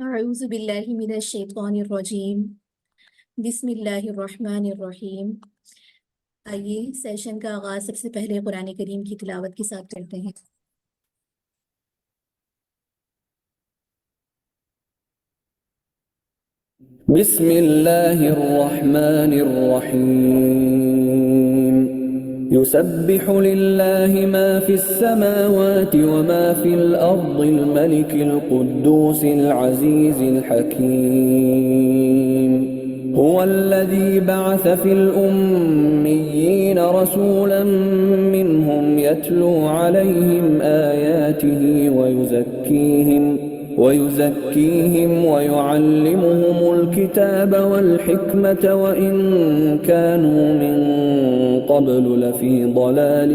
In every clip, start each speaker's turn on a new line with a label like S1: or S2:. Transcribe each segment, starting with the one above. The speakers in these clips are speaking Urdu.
S1: اعوذ باللہ من الشیطان الرجیم بسم اللہ الرحمن الرحیم۔ آئیے سیشن کا آغاز سب سے پہلے قرآن کریم کی تلاوت کے ساتھ کرتے ہیں۔
S2: بسم الله الرحمن الرحيم يسبح لله ما في السماوات وما في الأرض الملك القدوس العزيز الحكيم هو الذي بعث في الأميين رسولا منهم يتلو عليهم آياته ويزكيهم ويعلمهم الكتاب والحكمة وإن كانوا من قبل لفي ضلال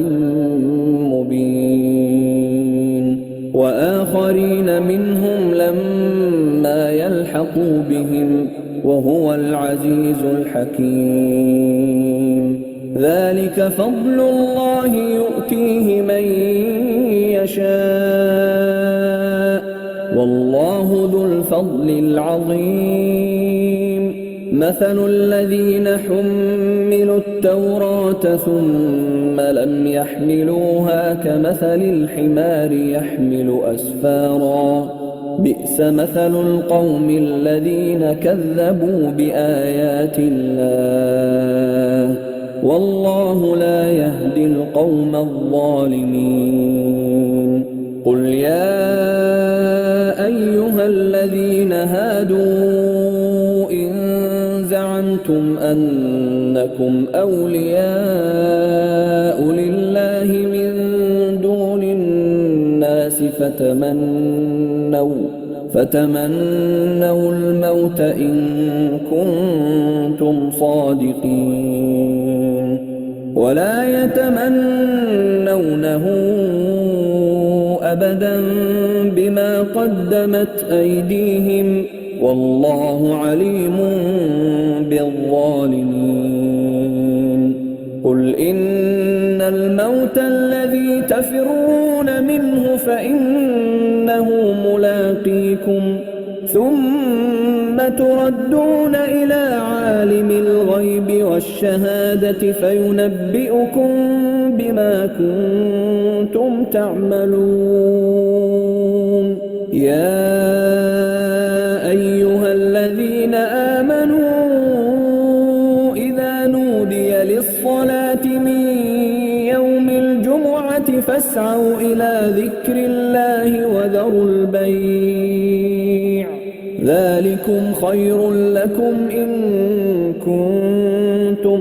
S2: مبين وآخرين منهم لما يلحقوا بهم وهو العزيز الحكيم ذلك فضل الله يؤتيه من يشاء والله ذو الفضل العظيم مثل الذين حملوا التوراة ثم لم يحملوها كمثل الحمار يحمل أسفارا بئس مثل القوم الذين كذبوا بآيات الله والله لا يهدي القوم الظالمين قل يا أيها الذين هادوا إن زعمتم أنكم أولياء لله من دون الناس فتمنوا الموت إن كنتم صادقين ولا يتمنونه أبدا بما قدمت أيديهم والله عليم بالظالمين قل إن الموت الذي تفرون منه فإنه ملاقيكم ثم تردون إلى عالم الغيب والشهادة فينبئكم بما كنتم تعملون يا أيها الذين آمنوا إذا نودي للصلاة من يوم الجمعة فاسعوا إلى ذكر الله وذروا البيع ذلكم خير لكم إن كنتم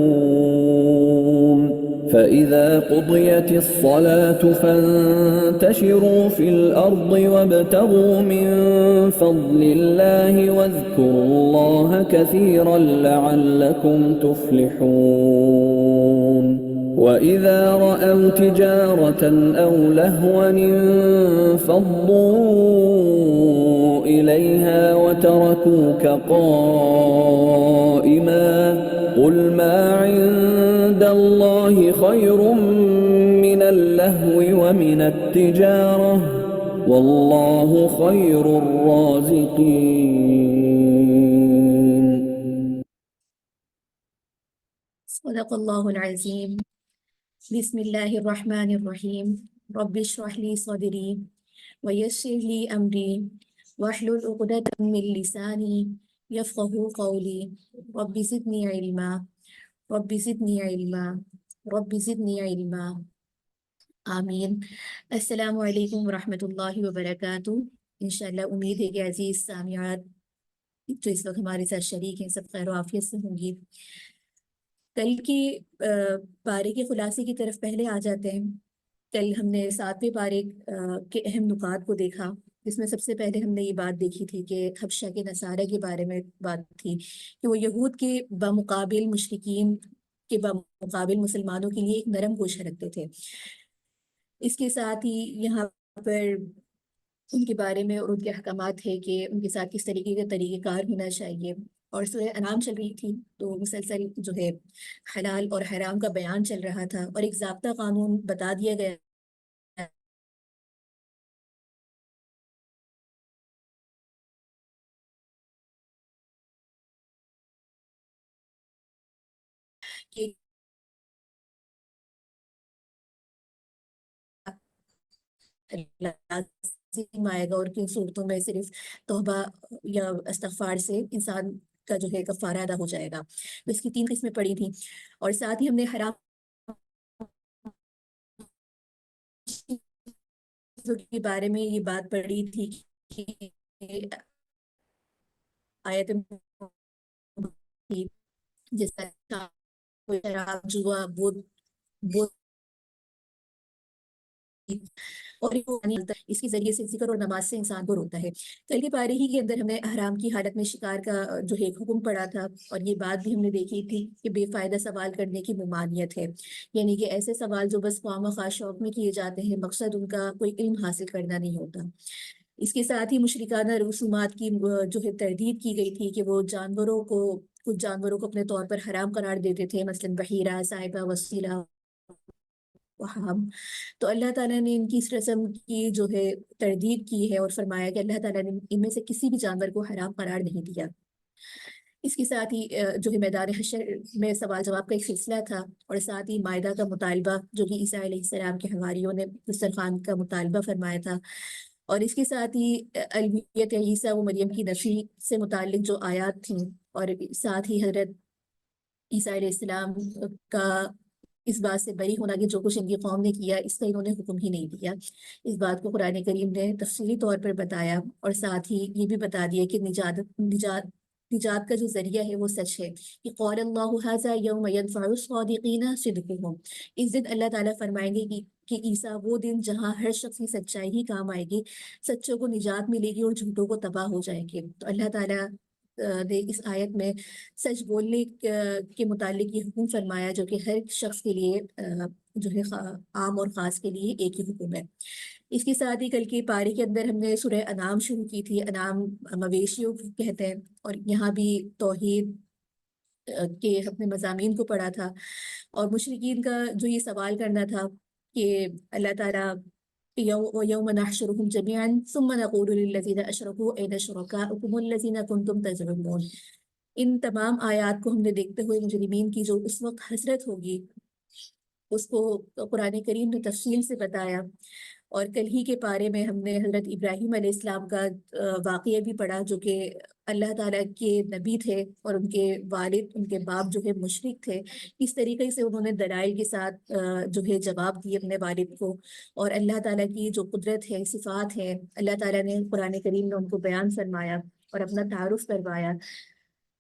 S2: تعلمون فإذا قضيت الصلاة فانتشروا في الأرض وابتغوا من فضل الله واذكروا الله كثيرا لعلكم تفلحون وإذا رأوا تجارة أو لهوا انفضوا إليها وتركوك قائما قل ما عند الله خير من اللهو ومن التجارة والله خير الرازقين
S1: صدق اللہ العظیم۔ بسم اللہ الرحمن الرحیم۔ رب اشرح لی صدری ویسر لی امری واحلل عقدۃ من لسانی یفقہوا قولی رب زدنی علما رب زدنی علما رب زدنی علما آمین۔ السلام علیکم ورحمۃ اللہ وبرکاتہ۔ انشاءاللہ امید ہے کہ عزیز سامعات جو اس وقت ہمارے ساتھ شریک ہیں سب خیر و عافیت سے ہوں گی۔ کل کی پارے کے خلاصے کی طرف پہلے آ جاتے ہیں۔ کل ہم نے 7ویں پارے کے اہم نکات کو دیکھا، جس میں سب سے پہلے ہم نے یہ بات دیکھی تھی کہ حبشہ کے نصارہ کے بارے میں بات تھی کہ وہ یہود کے بمقابل مشرکین کے بمقابل مسلمانوں کے لیے ایک نرم گوشہ رکھتے تھے۔ اس کے ساتھ ہی یہاں پر ان کے بارے میں اور ان کے احکامات ہے کہ ان کے ساتھ کس طریقے کا طریقہ کار ہونا چاہیے، اور سورہ انعام چل رہی تھی تو مسلسل جو ہے حلال اور حرام کا بیان چل رہا تھا، اور ایک ضابطہ قانون بتا دیا گیا کہ لازم آئے گا، اور کن صورتوں میں صرف توبہ یا استغفار سے انسان کا جو ہے کفارہ ادا ہو جائے گا۔ تو اس کی 3 قسمیں پڑھی تھیں، اور ساتھ ہی ہم نے حرام چیزوں کے بارے میں یہ بات پڑھی تھی کہ آیت جس طرح شراب، جوا، بدھ اور اس کے ذریعے سے ذکر اور نماز سے انسان کو روکتا ہے۔ کل کے پارے ہی کے اندر ہم نے احرام کی حالت میں شکار کا جو ہے حکم پڑھا تھا، اور یہ بات بھی ہم نے دیکھی تھی کہ بے فائدہ سوال کرنے کی ممانعت ہے، یعنی کہ ایسے سوال جو بس خواہ مخواہ شوق میں کیے جاتے ہیں، مقصد ان کا کوئی علم حاصل کرنا نہیں ہوتا۔ اس کے ساتھ ہی مشرکانہ رسومات کی جو ہے تردید کی گئی تھی کہ وہ کچھ جانوروں کو اپنے طور پر حرام قرار دیتے تھے، مثلا بحیرہ، صاحبہ، وسیلہ، وہم۔ تو اللہ تعالیٰ نے ان کی اس رسم کی جو ہے تردید کی ہے، اور فرمایا کہ اللہ تعالیٰ نے ان میں سے کسی بھی جانور کو حرام قرار نہیں دیا۔ اس کے ساتھ ہی جو ہے میدان حشر میں سوال جواب کا ایک سلسلہ تھا، اور ساتھ ہی مائدہ کا مطالبہ جو کہ عیسیٰ علیہ السلام کے حواریوں نے دسترخوان کا مطالبہ فرمایا تھا، اور اس کے ساتھ ہی الوہیت عیسیٰ و مریم کی نفی سے متعلق جو آیات تھیں، اور ساتھ ہی حضرت عیسیٰ علیہ السلام کا اس بات سے بری ہونا کہ جو کچھ ان کی قوم نے کیا اس کا انہوں نے حکم ہی نہیں دیا۔ اس بات کو قرآن کریم نے تفصیلی طور پر بتایا، اور ساتھ ہی یہ بھی بتا دیا کہ نجات کا جو ذریعہ ہے وہ سچ ہے، کہ قول اللہ ھذا یوم ینفع الصادقین صدقہم۔ اس دن اللہ تعالیٰ فرمائیں گے کہ عیسیٰ وہ دن جہاں ہر شخص کی سچائی ہی کام آئے گی، سچوں کو نجات ملے گی اور جھوٹوں کو تباہ ہو جائے گی۔ تو اللہ تعالیٰ نے اس آیت میں سچ بولنے کے متعلق یہ حکم فرمایا، جو کہ ہر شخص کے لیے جو ہے عام اور خاص کے لیے ایک ہی حکم ہے۔ اس کے ساتھ ہی کل کی پاری کے اندر ہم نے سورہ انعام شروع کی تھی۔ انعام مویشیوں کو کہتے ہیں، اور یہاں بھی توحید کے اپنے مضامین کو پڑھا تھا، اور مشرکین کا جو یہ سوال کرنا تھا کہ اللہ تعالیٰ وَيَوْمَ نَحْشُرُهُمْ جَمِيعًا ثُمَّ نَقُولُ لِلَّذِينَ أَشْرَكُوا أَيْنَ شُرَكَاؤُكُمُ الَّذِينَ كُنتُمْ تَزْعُمُونَ۔ ان تمام آیات کو ہم نے دیکھتے ہوئے مجرمین کی جو اس وقت حسرت ہوگی اس کو قرآن کریم نے تفصیل سے بتایا۔ اور کل ہی کے پارے میں ہم نے حضرت ابراہیم علیہ السلام کا واقعہ بھی پڑھا، جو کہ اللہ تعالیٰ کے نبی تھے، اور ان کے والد، ان کے باپ جو ہے مشرک تھے۔ اس طریقے سے انہوں نے دلائل کے ساتھ جو ہے جواب دیے اپنے والد کو، اور اللہ تعالیٰ کی جو قدرت ہے، صفات ہے، اللہ تعالیٰ نے قرآن کریم میں ان کو بیان فرمایا اور اپنا تعارف کروایا۔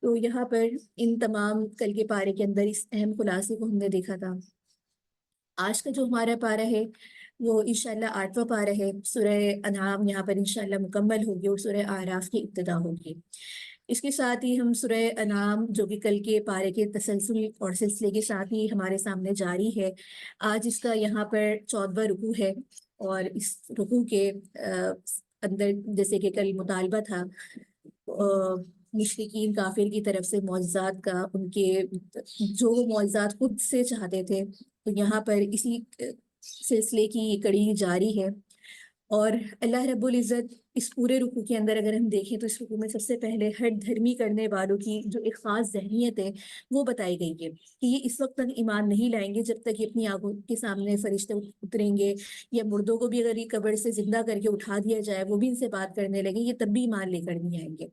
S1: تو یہاں پر ان تمام کل کے پارے کے اندر اس اہم خلاصے کو ہم نے دیکھا تھا۔ آج کا جو ہمارا پارہ ہے وہ انشاءاللہ 8واں پارہ ہے۔ سورہ انعام یہاں پر انشاءاللہ مکمل ہوگی، اور سورہ اعراف کی ابتدا ہوگی۔ اس کے ساتھ ہی ہم سورہ انعام جو کہ کل کے پارے کے تسلسل اور سلسلے کے ساتھ ہی ہمارے سامنے جاری ہے، آج اس کا یہاں پر 14واں رکوع ہے، اور اس رکوع کے اندر جیسے کہ کل مطالبہ تھا مشرکین کافر کی طرف سے معجزات کا، ان کے جو وہ معجزات خود سے چاہتے تھے، تو یہاں پر اسی سلسلے کی یہ کڑی جاری ہے۔ اور اللہ رب العزت اس پورے رکوع کے اندر اگر ہم دیکھیں تو اس رکوع میں سب سے پہلے ہر دھرمی کرنے والوں کی جو ایک خاص ذہنیت ہے وہ بتائی گئی ہے، کہ یہ اس وقت تک ایمان نہیں لائیں گے جب تک یہ اپنی آنکھوں کے سامنے فرشتے اتریں گے، یا مردوں کو بھی اگر یہ قبر سے زندہ کر کے اٹھا دیا جائے وہ بھی ان سے بات کرنے لگے، یہ تب بھی ایمان لے کر نہیں آئیں گے۔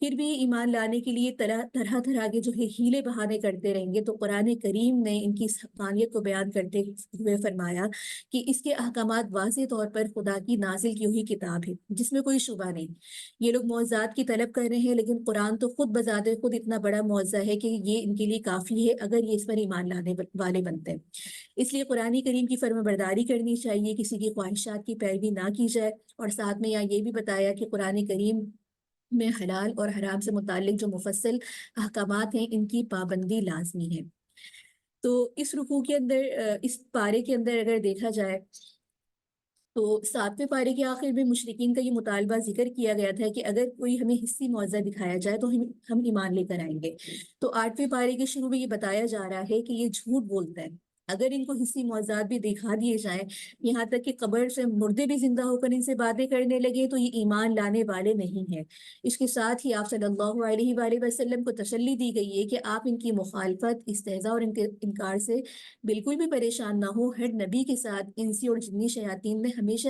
S1: پھر بھی ایمان لانے کے لیے طرح طرح کے جو ہے ہیلے بہانے کرتے رہیں گے۔ تو قرآن کریم نے ان کی اس حقانیت کو بیان کرتے ہوئے فرمایا کہ اس کے احکامات واضح طور پر خدا کی نازل کی ہوئی کتاب ہے، جس میں کوئی شبہ نہیں۔ یہ لوگ معجزات کی طلب کر رہے ہیں، لیکن قرآن تو خود بذات خود اتنا بڑا معجزہ ہے کہ یہ ان کے لیے کافی ہے اگر یہ اس پر ایمان لانے والے بنتے ہیں۔ اس لیے قرآن کریم کی فرما برداری کرنی چاہیے، کسی کی خواہشات کی پیروی نہ کی جائے۔ اور ساتھ میں یہاں یہ بھی بتایا کہ قرآن کریم میں حلال اور حرام سے متعلق جو مفصل احکامات ہیں ان کی پابندی لازمی ہے۔ تو اس رکوع کے اندر اس پارے کے اندر اگر دیکھا جائے تو 7ویں پارے کے آخر میں مشرکین کا یہ مطالبہ ذکر کیا گیا تھا کہ اگر کوئی ہمیں حصی معجزہ دکھایا جائے تو ہم ایمان لے کر آئیں گے۔ تو 8ویں پارے کے شروع میں یہ بتایا جا رہا ہے کہ یہ جھوٹ بولتا ہے، اگر ان کو حصی معجزات بھی دکھا دیے جائیں، یہاں تک کہ قبر سے مردے بھی زندہ ہو کر ان سے باتیں کرنے لگے، تو یہ ایمان لانے والے نہیں ہیں۔ اس کے ساتھ ہی آپ صلی اللہ علیہ وآلہ وسلم کو تسلی دی گئی ہے کہ آپ ان کی مخالفت، استہزاء اور انکار سے بالکل بھی پریشان نہ ہو۔ ہر نبی کے ساتھ انسی اور جنی شیاطین نے ہمیشہ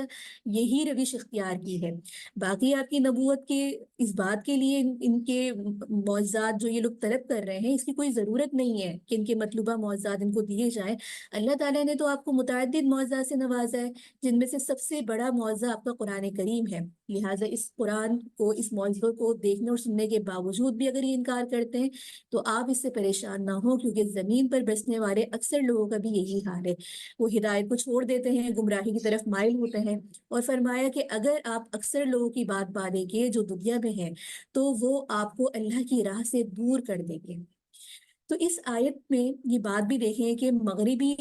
S1: یہی روش اختیار کی ہے۔ باقی آپ کی نبوت کے اس بات کے لیے ان کے معجزات جو یہ لوگ طلب کر رہے ہیں، اس کی کوئی ضرورت نہیں ہے کہ ان کے مطلوبہ معجزات ان کو دیے جائیں۔ اللہ تعالیٰ نے تو آپ کو متعدد معجزات سے نوازا ہے، جن میں سے سب سے بڑا معجزہ آپ کا قرآن کریم ہے۔ لہٰذا اس قرآن کو، اس معجزوں کو دیکھنے اور سننے کے باوجود بھی اگر یہ انکار کرتے ہیں تو آپ اس سے پریشان نہ ہوں، کیونکہ زمین پر بسنے والے اکثر لوگوں کا بھی یہی حال ہے۔ وہ ہدایت کو چھوڑ دیتے ہیں، گمراہی کی طرف مائل ہوتے ہیں، اور فرمایا کہ اگر آپ اکثر لوگوں کی بات مانیں گے جو دنیا میں ہیں، تو وہ آپ کو اللہ کی راہ سے دور کر دیں گے۔ تو اس آیت میں یہ بات بھی دیکھیں کہ مغربی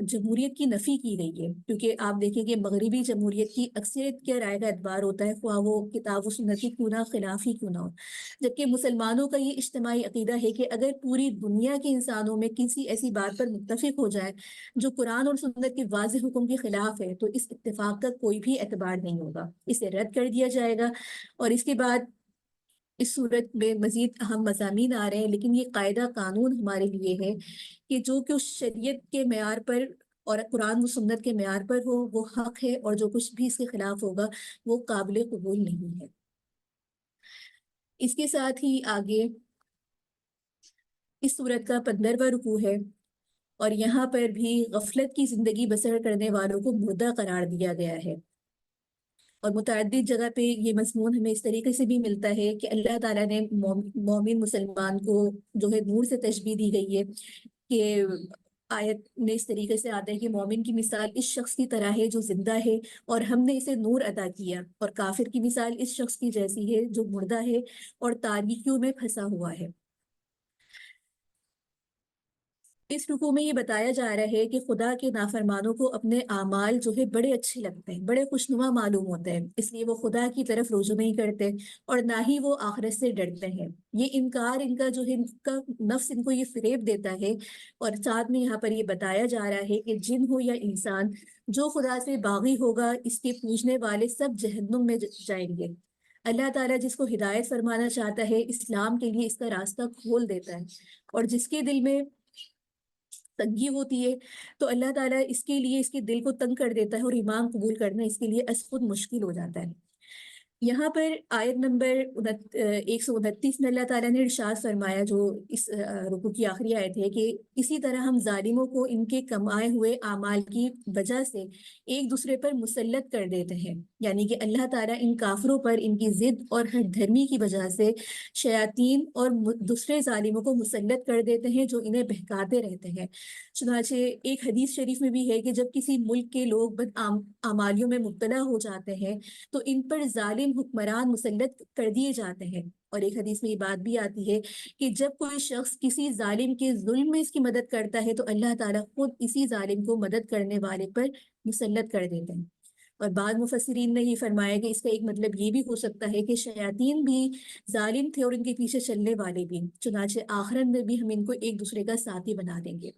S1: جمہوریت کی نفی کی گئی ہے، کیونکہ آپ دیکھیں کہ مغربی جمہوریت کی اکثریت کے رائے کا اعتبار ہوتا ہے، خواہ وہ کتاب و سنت کی کیوں نہ خلافی کیوں نہ ہو، جبکہ مسلمانوں کا یہ اجتماعی عقیدہ ہے کہ اگر پوری دنیا کے انسانوں میں کسی ایسی بات پر متفق ہو جائے جو قرآن اور سنت کے واضح حکم کے خلاف ہے، تو اس اتفاق کا کوئی بھی اعتبار نہیں ہوگا، اسے رد کر دیا جائے گا۔ اور اس کے بعد اس صورت میں مزید اہم مضامین آ رہے ہیں، لیکن یہ قاعدہ قانون ہمارے لیے ہے کہ جو کچھ شریعت کے معیار پر اور قرآن و سنت کے معیار پر ہو وہ حق ہے، اور جو کچھ بھی اس کے خلاف ہوگا وہ قابل قبول نہیں ہے۔ اس کے ساتھ ہی آگے اس صورت کا 15واں رکوع ہے، اور یہاں پر بھی غفلت کی زندگی بسر کرنے والوں کو مردہ قرار دیا گیا ہے۔ اور متعدد جگہ پہ یہ مضمون ہمیں اس طریقے سے بھی ملتا ہے کہ اللہ تعالیٰ نے مومن مسلمان کو جو ہے نور سے تشبیہ دی گئی ہے، کہ آیت میں اس طریقے سے آتا ہے کہ مومن کی مثال اس شخص کی طرح ہے جو زندہ ہے اور ہم نے اسے نور عطا کیا، اور کافر کی مثال اس شخص کی جیسی ہے جو مردہ ہے اور تاریکیوں میں پھنسا ہوا ہے۔ اس رکوع میں یہ بتایا جا رہا ہے کہ خدا کے نافرمانوں کو اپنے اعمال جو ہے بڑے اچھے لگتے ہیں، بڑے خوشنما معلوم ہوتے ہیں، اس لیے وہ خدا کی طرف رجوع نہیں کرتے اور نہ ہی وہ آخرت سے ڈرتے ہیں۔ یہ انکار ان کا جو ہے، ان کا نفس ان کو یہ فریب دیتا ہے۔ اور ساتھ میں یہاں پر یہ بتایا جا رہا ہے کہ جن ہو یا انسان، جو خدا سے باغی ہوگا اس کے پوجنے والے سب جہنم میں جائیں گے۔ اللہ تعالیٰ جس کو ہدایت فرمانا چاہتا ہے اسلام کے لیے اس کا راستہ کھول دیتا ہے، اور جس کے دل میں تنگی ہوتی ہے تو اللہ تعالیٰ اس کے لیے اس کے دل کو تنگ کر دیتا ہے، اور ایمان قبول کرنا اس کے لیے از خود مشکل ہو جاتا ہے۔ یہاں پر آیت نمبر 129 میں اللہ تعالیٰ نے ارشاد فرمایا، جو اس رکوع کی آخری آیت ہے، کہ اسی طرح ہم ظالموں کو ان کے کمائے ہوئے اعمال کی وجہ سے ایک دوسرے پر مسلط کر دیتے ہیں، یعنی کہ اللہ تعالیٰ ان کافروں پر ان کی ضد اور ہٹ دھرمی کی وجہ سے شیاطین اور دوسرے ظالموں کو مسلط کر دیتے ہیں جو انہیں بہکاتے رہتے ہیں۔ چنانچہ ایک حدیث شریف میں بھی ہے کہ جب کسی ملک کے لوگ بد اعمالیوں میں مبتلا ہو جاتے ہیں تو ان پر ظالم حکمران مسلط کر دیے جاتے ہیں۔ اور ایک حدیث میں یہ بات بھی آتی ہے کہ جب کوئی شخص کسی ظالم کے ظلم میں اس کی مدد کرتا ہے تو اللہ تعالیٰ خود اسی ظالم کو مدد کرنے والے پر مسلط کر دیتے ہیں۔ اور بعض مفسرین نے یہ فرمایا کہ اس کا ایک مطلب یہ بھی ہو سکتا ہے کہ شیاطین بھی ظالم تھے اور ان کے پیچھے چلنے والے بھی، چنانچہ آخرت میں بھی ہم ان کو ایک دوسرے کا ساتھی بنا دیں گے۔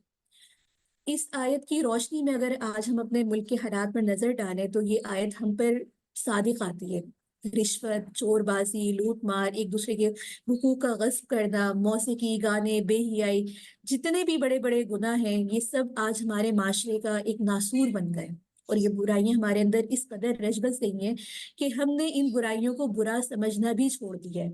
S1: اس آیت کی روشنی میں اگر آج ہم اپنے ملک کے حالات پر نظر ڈالیں تو یہ آیت ہم پر صادق آتی ہے۔ رشوت، چور بازی، لوٹ مار، ایک دوسرے کے حقوق کا غصب کرنا، موسیقی، گانے، بے حیائی، جتنے بھی بڑے بڑے گناہ ہیں یہ سب آج ہمارے معاشرے کا ایک ناسور بن گئے، اور یہ برائیاں ہمارے اندر اس قدر رچ بس گئی ہیں کہ ہم نے ان برائیوں کو برا سمجھنا بھی چھوڑ دیا ہے،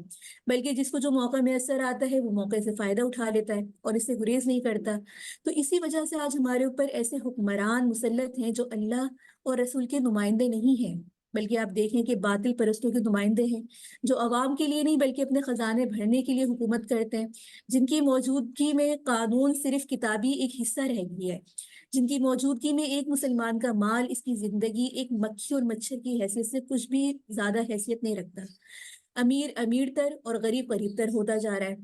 S1: بلکہ جس کو جو موقع میسر آتا ہے وہ موقع سے فائدہ اٹھا لیتا ہے اور اس سے گریز نہیں کرتا۔ تو اسی وجہ سے آج ہمارے اوپر ایسے حکمران مسلط ہیں جو اللہ اور رسول کے نمائندے نہیں ہیں، بلکہ آپ دیکھیں کہ باطل پرستوں کے نمائندے ہیں، جو عوام کے لیے نہیں بلکہ اپنے خزانے بھرنے کے لیے حکومت کرتے ہیں، جن کی موجودگی میں قانون صرف کتابی ایک حصہ رہ گئی ہے، جن کی موجودگی میں ایک مسلمان کا مال، اس کی زندگی ایک مکھی اور مچھر کی حیثیت سے کچھ بھی زیادہ حیثیت نہیں رکھتا۔ امیر امیر تر اور غریب غریب تر ہوتا جا رہا ہے۔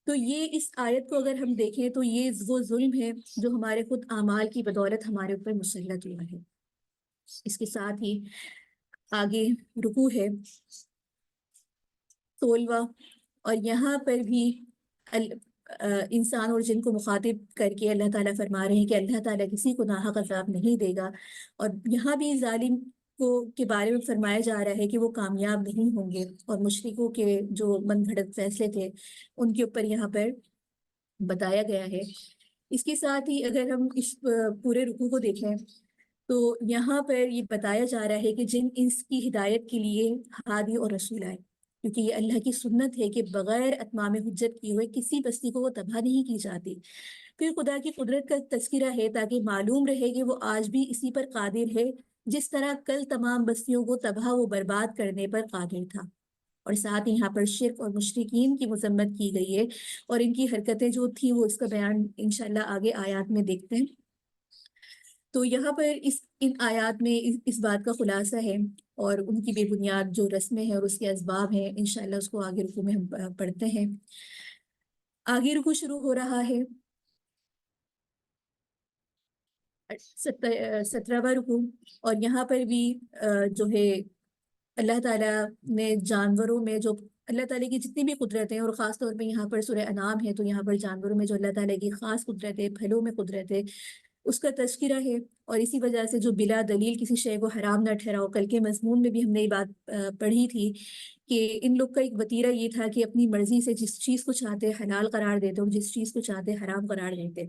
S1: تو یہ اس آیت کو اگر ہم دیکھیں تو یہ وہ ظلم ہے جو ہمارے خود اعمال کی بدولت ہمارے اوپر مسلط ہوا ہے۔ اس کے ساتھ ہی آگے رکوع ہے 16واں، اور یہاں پر بھی انسان اور جن کو مخاطب کر کے اللہ تعالیٰ فرما رہے ہیں کہ اللہ تعالیٰ کسی کو ناحق عذاب نہیں دے گا، اور یہاں بھی ظالم کو کے بارے میں فرمایا جا رہا ہے کہ وہ کامیاب نہیں ہوں گے، اور مشرکوں کے جو من گھڑت فیصلے تھے ان کے اوپر یہاں پر بتایا گیا ہے۔ اس کے ساتھ ہی اگر ہم اس پورے رکوع کو دیکھیں تو یہاں پر یہ بتایا جا رہا ہے کہ جن اس کی ہدایت کے لیے ہادی اور رسول آئے، کیونکہ یہ اللہ کی سنت ہے کہ بغیر اتمام حجت کیے ہوئے کسی بستی کو وہ تباہ نہیں کی جاتی۔ پھر خدا کی قدرت کا تذکرہ ہے تاکہ معلوم رہے کہ وہ آج بھی اسی پر قادر ہے جس طرح کل تمام بستیوں کو تباہ و برباد کرنے پر قادر تھا۔ اور ساتھ ہی یہاں پر شرک اور مشرکین کی مذمت کی گئی ہے، اور ان کی حرکتیں جو تھیں وہ اس کا بیان انشاءاللہ آگے آیات میں دیکھتے ہیں۔ تو یہاں پر ان آیات میں اس بات کا خلاصہ ہے، اور ان کی بے بنیاد جو رسمیں ہیں اور اس کے اسباب ہیں انشاءاللہ اس کو آگے رکوع میں ہم پڑھتے ہیں۔ آگے رکوع شروع ہو رہا ہے 17واں رکوع، اور یہاں پر بھی جو ہے اللہ تعالیٰ نے جانوروں میں جو اللہ تعالیٰ کی جتنی بھی قدرت ہیں، اور خاص طور پہ یہاں پر سورہ انعام ہے تو یہاں پر جانوروں میں جو اللہ تعالیٰ کی خاص قدرت ہے، پھلوں میں قدرت ہے، اس کا تذکرہ ہے۔ اور اسی وجہ سے جو بلا دلیل کسی شے کو حرام نہ ٹھہراؤ، کل کے مضمون میں بھی ہم نے یہ بات پڑھی تھی کہ ان لوگ کا ایک وتیرہ یہ تھا کہ اپنی مرضی سے جس چیز کو چاہتے حلال قرار دیتے اور جس چیز کو چاہتے حرام قرار دیتے۔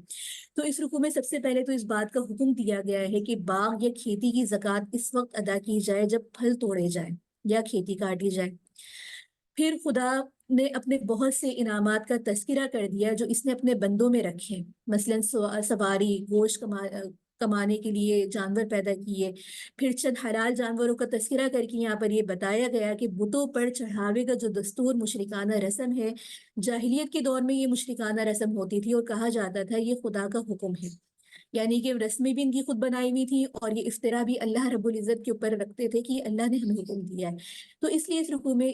S1: تو اس رکوع میں سب سے پہلے تو اس بات کا حکم دیا گیا ہے کہ باغ یا کھیتی کی زکوٰۃ اس وقت ادا کی جائے جب پھل توڑے جائیں یا کھیتی کاٹی جائے۔ پھر خدا نے اپنے بہت سے انعامات کا تذکرہ کر دیا جو اس نے اپنے بندوں میں رکھے، مثلاً سواری، گوشت کمانے کے لیے جانور پیدا کیے۔ پھر چند حلال جانوروں کا تذکرہ کر کے یہاں پر یہ بتایا گیا کہ بتوں پر چڑھاوے کا جو دستور مشرکانہ رسم ہے، جاہلیت کے دور میں یہ مشرکانہ رسم ہوتی تھی اور کہا جاتا تھا یہ خدا کا حکم ہے، یعنی کہ رسمیں بھی ان کی خود بنائی ہوئی تھی، اور یہ افطرا بھی اللہ رب العزت کے اوپر رکھتے تھے کہ اللہ نے ہمیں حکم دیا ہے۔ تو اس لیے اس رکوع میں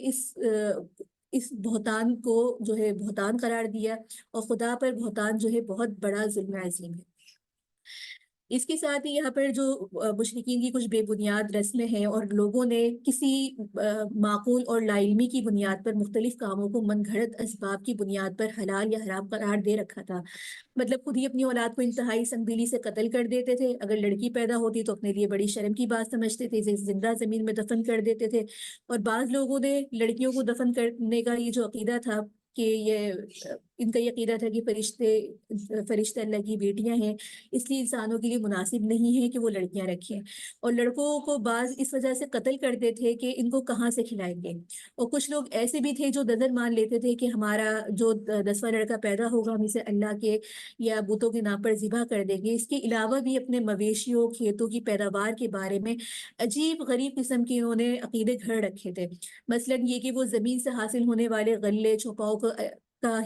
S1: اس بہتان کو جو ہے بہتان قرار دیا، اور خدا پر بہتان جو ہے بہت بڑا ظلم عظیم ہے۔ اس کے ساتھ ہی یہاں پر جو مشرکین کی کچھ بے بنیاد رسمیں ہیں، اور لوگوں نے کسی معقول اور لا علمی کی بنیاد پر مختلف کاموں کو من گھڑت اسباب کی بنیاد پر حلال یا حرام قرار دے رکھا تھا۔ مطلب خود ہی اپنی اولاد کو انتہائی سنگدلی سے قتل کر دیتے تھے، اگر لڑکی پیدا ہوتی تو اپنے لیے بڑی شرم کی بات سمجھتے تھے، اسے زندہ زمین میں دفن کر دیتے تھے۔ اور بعض لوگوں نے لڑکیوں کو دفن کرنے کا یہ جو عقیدہ تھا کہ یہ ان کا یہ عقیدہ تھا کہ فرشتے اللہ کی بیٹیاں ہیں، اس لیے انسانوں کے لیے مناسب نہیں ہے کہ وہ لڑکیاں رکھیں، اور لڑکوں کو بعض اس وجہ سے قتل کرتے تھے کہ ان کو کہاں سے کھلائیں گے۔ اور کچھ لوگ ایسے بھی تھے جو نظر مان لیتے تھے کہ ہمارا جو 10واں لڑکا پیدا ہوگا ہم اسے اللہ کے یا بتوں کے نام پر ذبح کر دیں گے۔ اس کے علاوہ بھی اپنے مویشیوں، کھیتوں کی پیداوار کے بارے میں عجیب غریب قسم کے انہوں نے عقیدے گھڑ رکھے تھے، مثلاً یہ کہ وہ زمین سے حاصل ہونے والے غلے چھپاؤ کا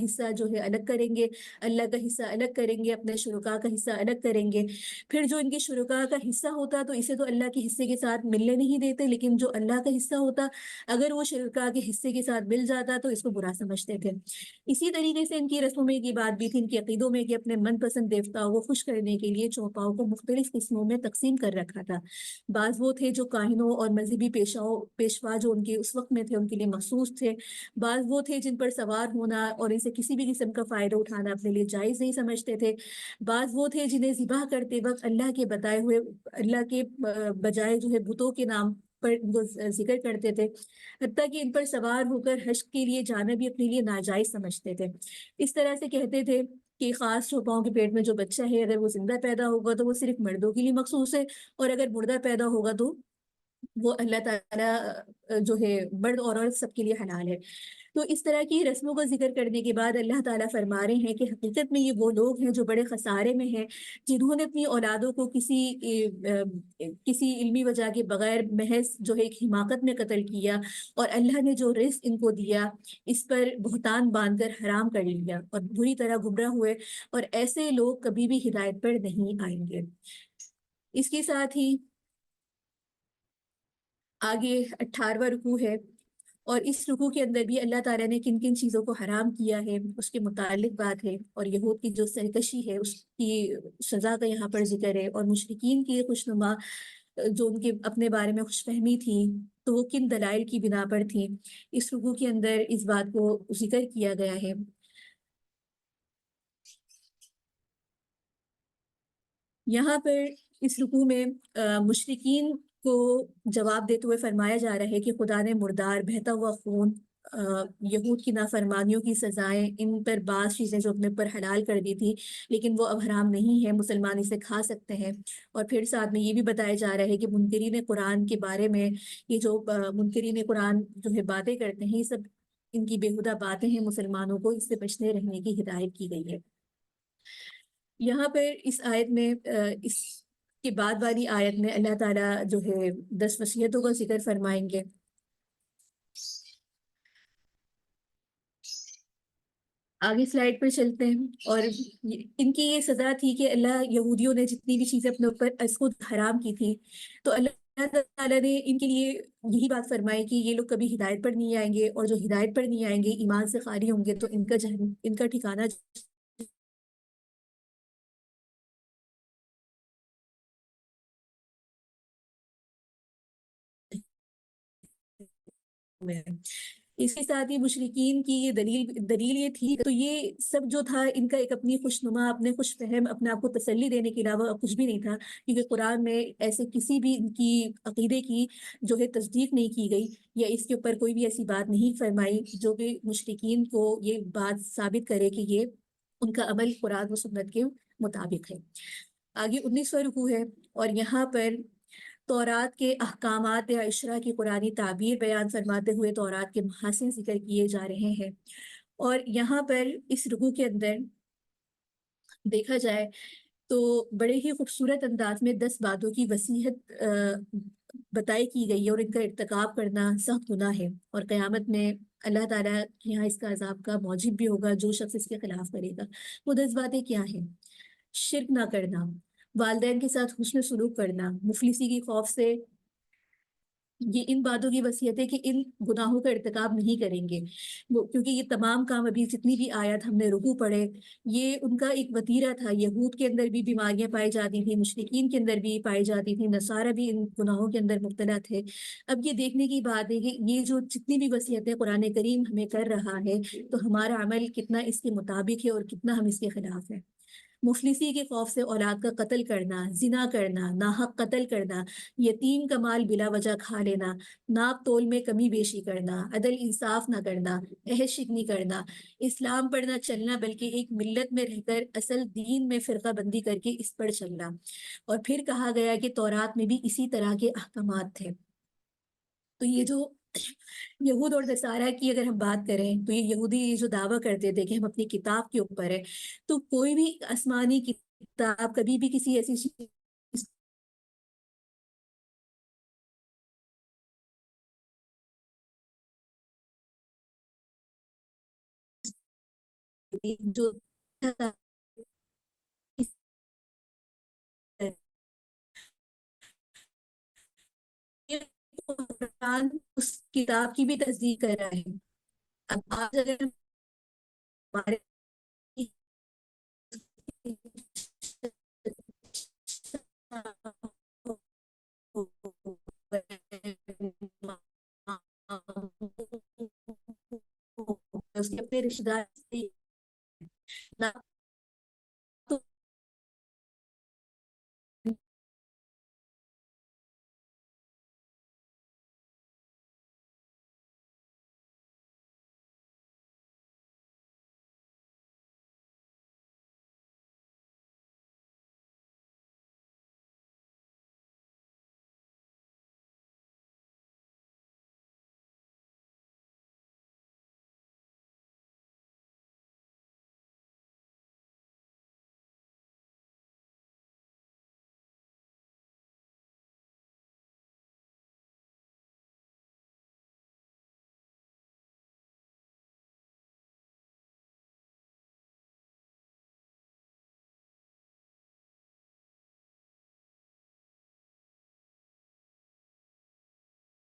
S1: حصہ جو ہے الگ کریں گے، اللہ کا حصہ الگ کریں گے، اپنے شرکاء کا حصہ الگ کریں گے۔ پھر جو ان کے شرکاء کا حصہ ہوتا تو اسے تو اللہ کے حصے کے ساتھ ملنے نہیں دیتے، لیکن جو اللہ کا حصہ ہوتا اگر وہ شرکاء کے حصے کے ساتھ مل جاتا تو اس کو برا سمجھتے تھے۔ اسی طریقے سے ان کی رسموں میں کی بات بھی تھی، ان کے عقیدوں میں، کہ اپنے من پسند دیوتاؤں کو خوش کرنے کے لیے چوپاؤں کو مختلف قسموں میں تقسیم کر رکھا تھا۔ بعض وہ تھے جو کاہنوں اور مذہبی پیشوا جو ان کے اس وقت میں تھے ان کے لیے مخصوص تھے، بعض وہ تھے جن پر سوار ہونا اور ان سے کسی بھی قسم کا فائدہ اٹھانا اپنے لیے جائز نہیں سمجھتے تھے، بعض وہ تھے جنہیں ذبح کرتے وقت اللہ کے بتائے ہوئے اللہ کے بجائے جو ہے بتوں کے نام پر وہ ذکر کرتے تھے، حتیٰ کہ ان پر سوار ہو کر حج کے لیے جانا بھی اپنے لیے ناجائز سمجھتے تھے۔ اس طرح سے کہتے تھے کہ خاص چوپاؤں کے پیٹ میں جو بچہ ہے اگر وہ زندہ پیدا ہوگا تو وہ صرف مردوں کے لیے مخصوص ہے، اور اگر مردہ پیدا ہوگا تو وہ اللہ تعالیٰ جو ہے مرد اور عورت سب کے لیے حلال ہے۔ تو اس طرح کی رسموں کا ذکر کرنے کے بعد اللہ تعالیٰ فرما رہے ہیں کہ حقیقت میں یہ وہ لوگ ہیں جو بڑے خسارے میں ہیں، جنہوں نے اپنی اولادوں کو کسی علمی وجہ کے بغیر محض جو ہے ایک حماقت میں قتل کیا، اور اللہ نے جو رزق ان کو دیا اس پر بہتان باندھ کر حرام کر لیا اور بری طرح گمراہ ہوئے، اور ایسے لوگ کبھی بھی ہدایت پر نہیں آئیں گے۔ اس کے ساتھ ہی آگے 18واں رکوع ہے، اور اس رکوع کے اندر بھی اللہ تعالیٰ نے کن کن چیزوں کو حرام کیا ہے اس کے متعلق بات ہے، اور یہود کی جو سرکشی ہے اس کی سزا کا یہاں پر ذکر ہے، اور مشرکین کی خوشنما جو ان کے اپنے بارے میں خوش فہمی تھی تو وہ کن دلائل کی بنا پر تھی، اس رکوع کے اندر اس بات کو ذکر کیا گیا ہے۔ یہاں پر اس رکوع میں مشرکین کو جواب دیتے ہوئے فرمایا جا رہا ہے کہ خدا نے مردار، بہتا ہوا خون، یہود کی نافرمانیوں کی سزائیں، ان پر بعض چیزیں جو اپنے پر حلال کر دی تھی لیکن وہ اب حرام نہیں ہے، مسلمان اسے کھا سکتے ہیں۔ اور پھر ساتھ میں یہ بھی بتایا جا رہا ہے کہ منکرین قرآن کے بارے میں، یہ جو منکرین قرآن جو ہے باتیں کرتے ہیں، یہ سب ان کی بیہودہ باتیں ہیں، مسلمانوں کو اس سے بچنے رہنے کی ہدایت کی گئی ہے۔ یہاں پر اس آیت میں اس کے بعد والی آیت میں اللہ تعالیٰ جو ہے 10 وصیتوں کا ذکر فرمائیں گے۔ آگے سلائڈ پر چلتے ہیں، اور ان کی یہ سزا تھی کہ اللہ یہودیوں نے جتنی بھی چیزیں اپنے اوپر از خود حرام کی تھی، تو اللہ تعالیٰ نے ان کے لیے یہی بات فرمائی کہ یہ لوگ کبھی ہدایت پر نہیں آئیں گے، اور جو ہدایت پر نہیں آئیں گے، ایمان سے خالی ہوں گے، تو ان کا ٹھکانہ میں ہے۔ اس کے ساتھ ہی مشرکین کی یہ دلیل یہ تھی، تو یہ سب جو تھا ان کا ایک اپنی خوشنما، اپنے خوش فہم، اپنے آپ کو تسلی دینے کے علاوہ کچھ بھی نہیں تھا، کیونکہ قرآن میں ایسے کسی بھی ان کی عقیدے کی جو ہے تصدیق نہیں کی گئی، یا اس کے اوپر کوئی بھی ایسی بات نہیں فرمائی جو کہ مشرکین کو یہ بات ثابت کرے کہ یہ ان کا عمل قرآن و سنت کے مطابق ہے۔ آگے 19واں رکوع ہے، اور یہاں پر تورات کے احکامات یا اشرا کی قرآنی تعبیر بیان فرماتے ہوئے تورات کے محاسن ذکر کیے جا رہے ہیں۔ اور یہاں پر اس رکوع کے اندر دیکھا جائے تو بڑے ہی خوبصورت انداز میں 10 باتوں کی وصیت بتائی کی گئی ہے، اور ان کا ارتکاب کرنا سخت گناہ ہے، اور قیامت میں اللہ تعالیٰ یہاں اس کا عذاب کا موجب بھی ہوگا جو شخص اس کے خلاف کرے گا۔ وہ 10 باتیں کیا ہیں؟ شرک نہ کرنا، والدین کے ساتھ حسن سلوک کرنا، مفلسی کی خوف سے، یہ ان باتوں کی وصیت ہے کہ ان گناہوں کا ارتکاب نہیں کریں گے، کیونکہ یہ تمام کام ابھی جتنی بھی آیات ہم نے رکوع پڑھے، یہ ان کا ایک وتیرہ تھا۔ یہود کے اندر بھی بیماریاں پائی جاتی تھیں، مشرکین کے اندر بھی پائی جاتی تھیں، نصارہ بھی ان گناہوں کے اندر مبتلا تھے۔ اب یہ دیکھنے کی بات ہے کہ یہ جو جتنی بھی وصیتیں قرآن کریم ہمیں کر رہا ہے، تو ہمارا عمل کتنا اس کے مطابق ہے اور کتنا ہم اس کے خلاف ہیں۔ مفلسی کے خوف سے اولاد کا قتل کرنا، زنا کرنا، ناحق قتل کرنا، یتیم کا مال بلا وجہ کھا لینا، ناپ تول میں کمی بیشی کرنا، عدل انصاف نہ کرنا، عہد شکنی کرنا، اسلام پر نہ چلنا بلکہ ایک ملت میں رہ کر اصل دین میں فرقہ بندی کر کے اس پر چلنا۔ اور پھر کہا گیا کہ تورات میں بھی اسی طرح کے احکامات تھے۔ تو یہ جو یہود اور نصارہ کی اگر ہم بات کریں، تو یہ یہودی یہ جو دعویٰ کرتے تھے کہ ہم اپنی کتاب کے اوپر ہے، تو کوئی بھی آسمانی کتاب کبھی بھی کسی ایسی چیز جو قرآن اس کتاب کی بھی تصدیق کر رہا ہے۔ اب آج اگر ہمارے اس کے اپنے رشتے دار نہ تو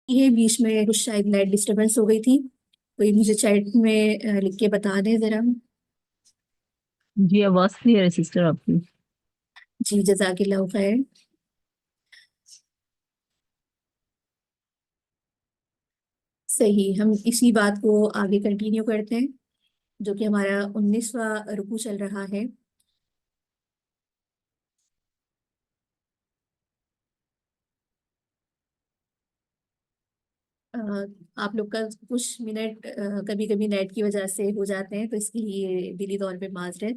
S1: یہ بیچ میں کچھ شاید نیٹ ڈسٹربنس ہو گئی تھی، کوئی مجھے چیٹ میں لکھ کے بتا دیں ذرا۔
S3: جی آواز کلیئر ہے سسٹر آپ کی۔
S1: جی جزاک اللہ خیر۔ صحیح، ہم اسی بات کو آگے کنٹینیو کرتے ہیں، جو کہ ہمارا 19واں رکوع چل رہا ہے۔ آپ لوگ کا کچھ منٹ کبھی کبھی نیٹ کی وجہ سے ہو جاتے ہیں، تو اس کے لیے دلی طور پہ معذرت۔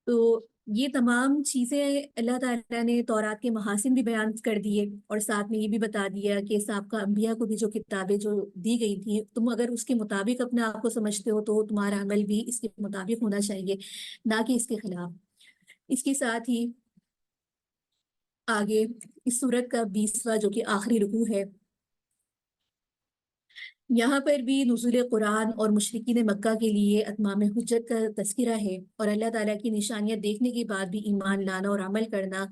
S1: تو یہ تمام چیزیں اللہ تعالیٰ نے تورات کے محاسن بھی بیان کر دیے، اور ساتھ میں یہ بھی بتا دیا کہ سابقہ انبیاء کو بھی جو کتابیں جو دی گئی تھیں، تم اگر اس کے مطابق اپنے آپ کو سمجھتے ہو تو تمہارا عمل بھی اس کے مطابق ہونا چاہیے، نہ کہ اس کے خلاف۔ اس کے ساتھ ہی آگے اس سورت کا 20واں جو کہ آخری رکوع ہے، یہاں پر بھی نزول قرآن اور مشرکین مکہ کے لیے اتمام حجت کا تذکرہ ہے، اور اللہ تعالیٰ کی نشانیاں دیکھنے کے بعد بھی ایمان لانا اور عمل کرنا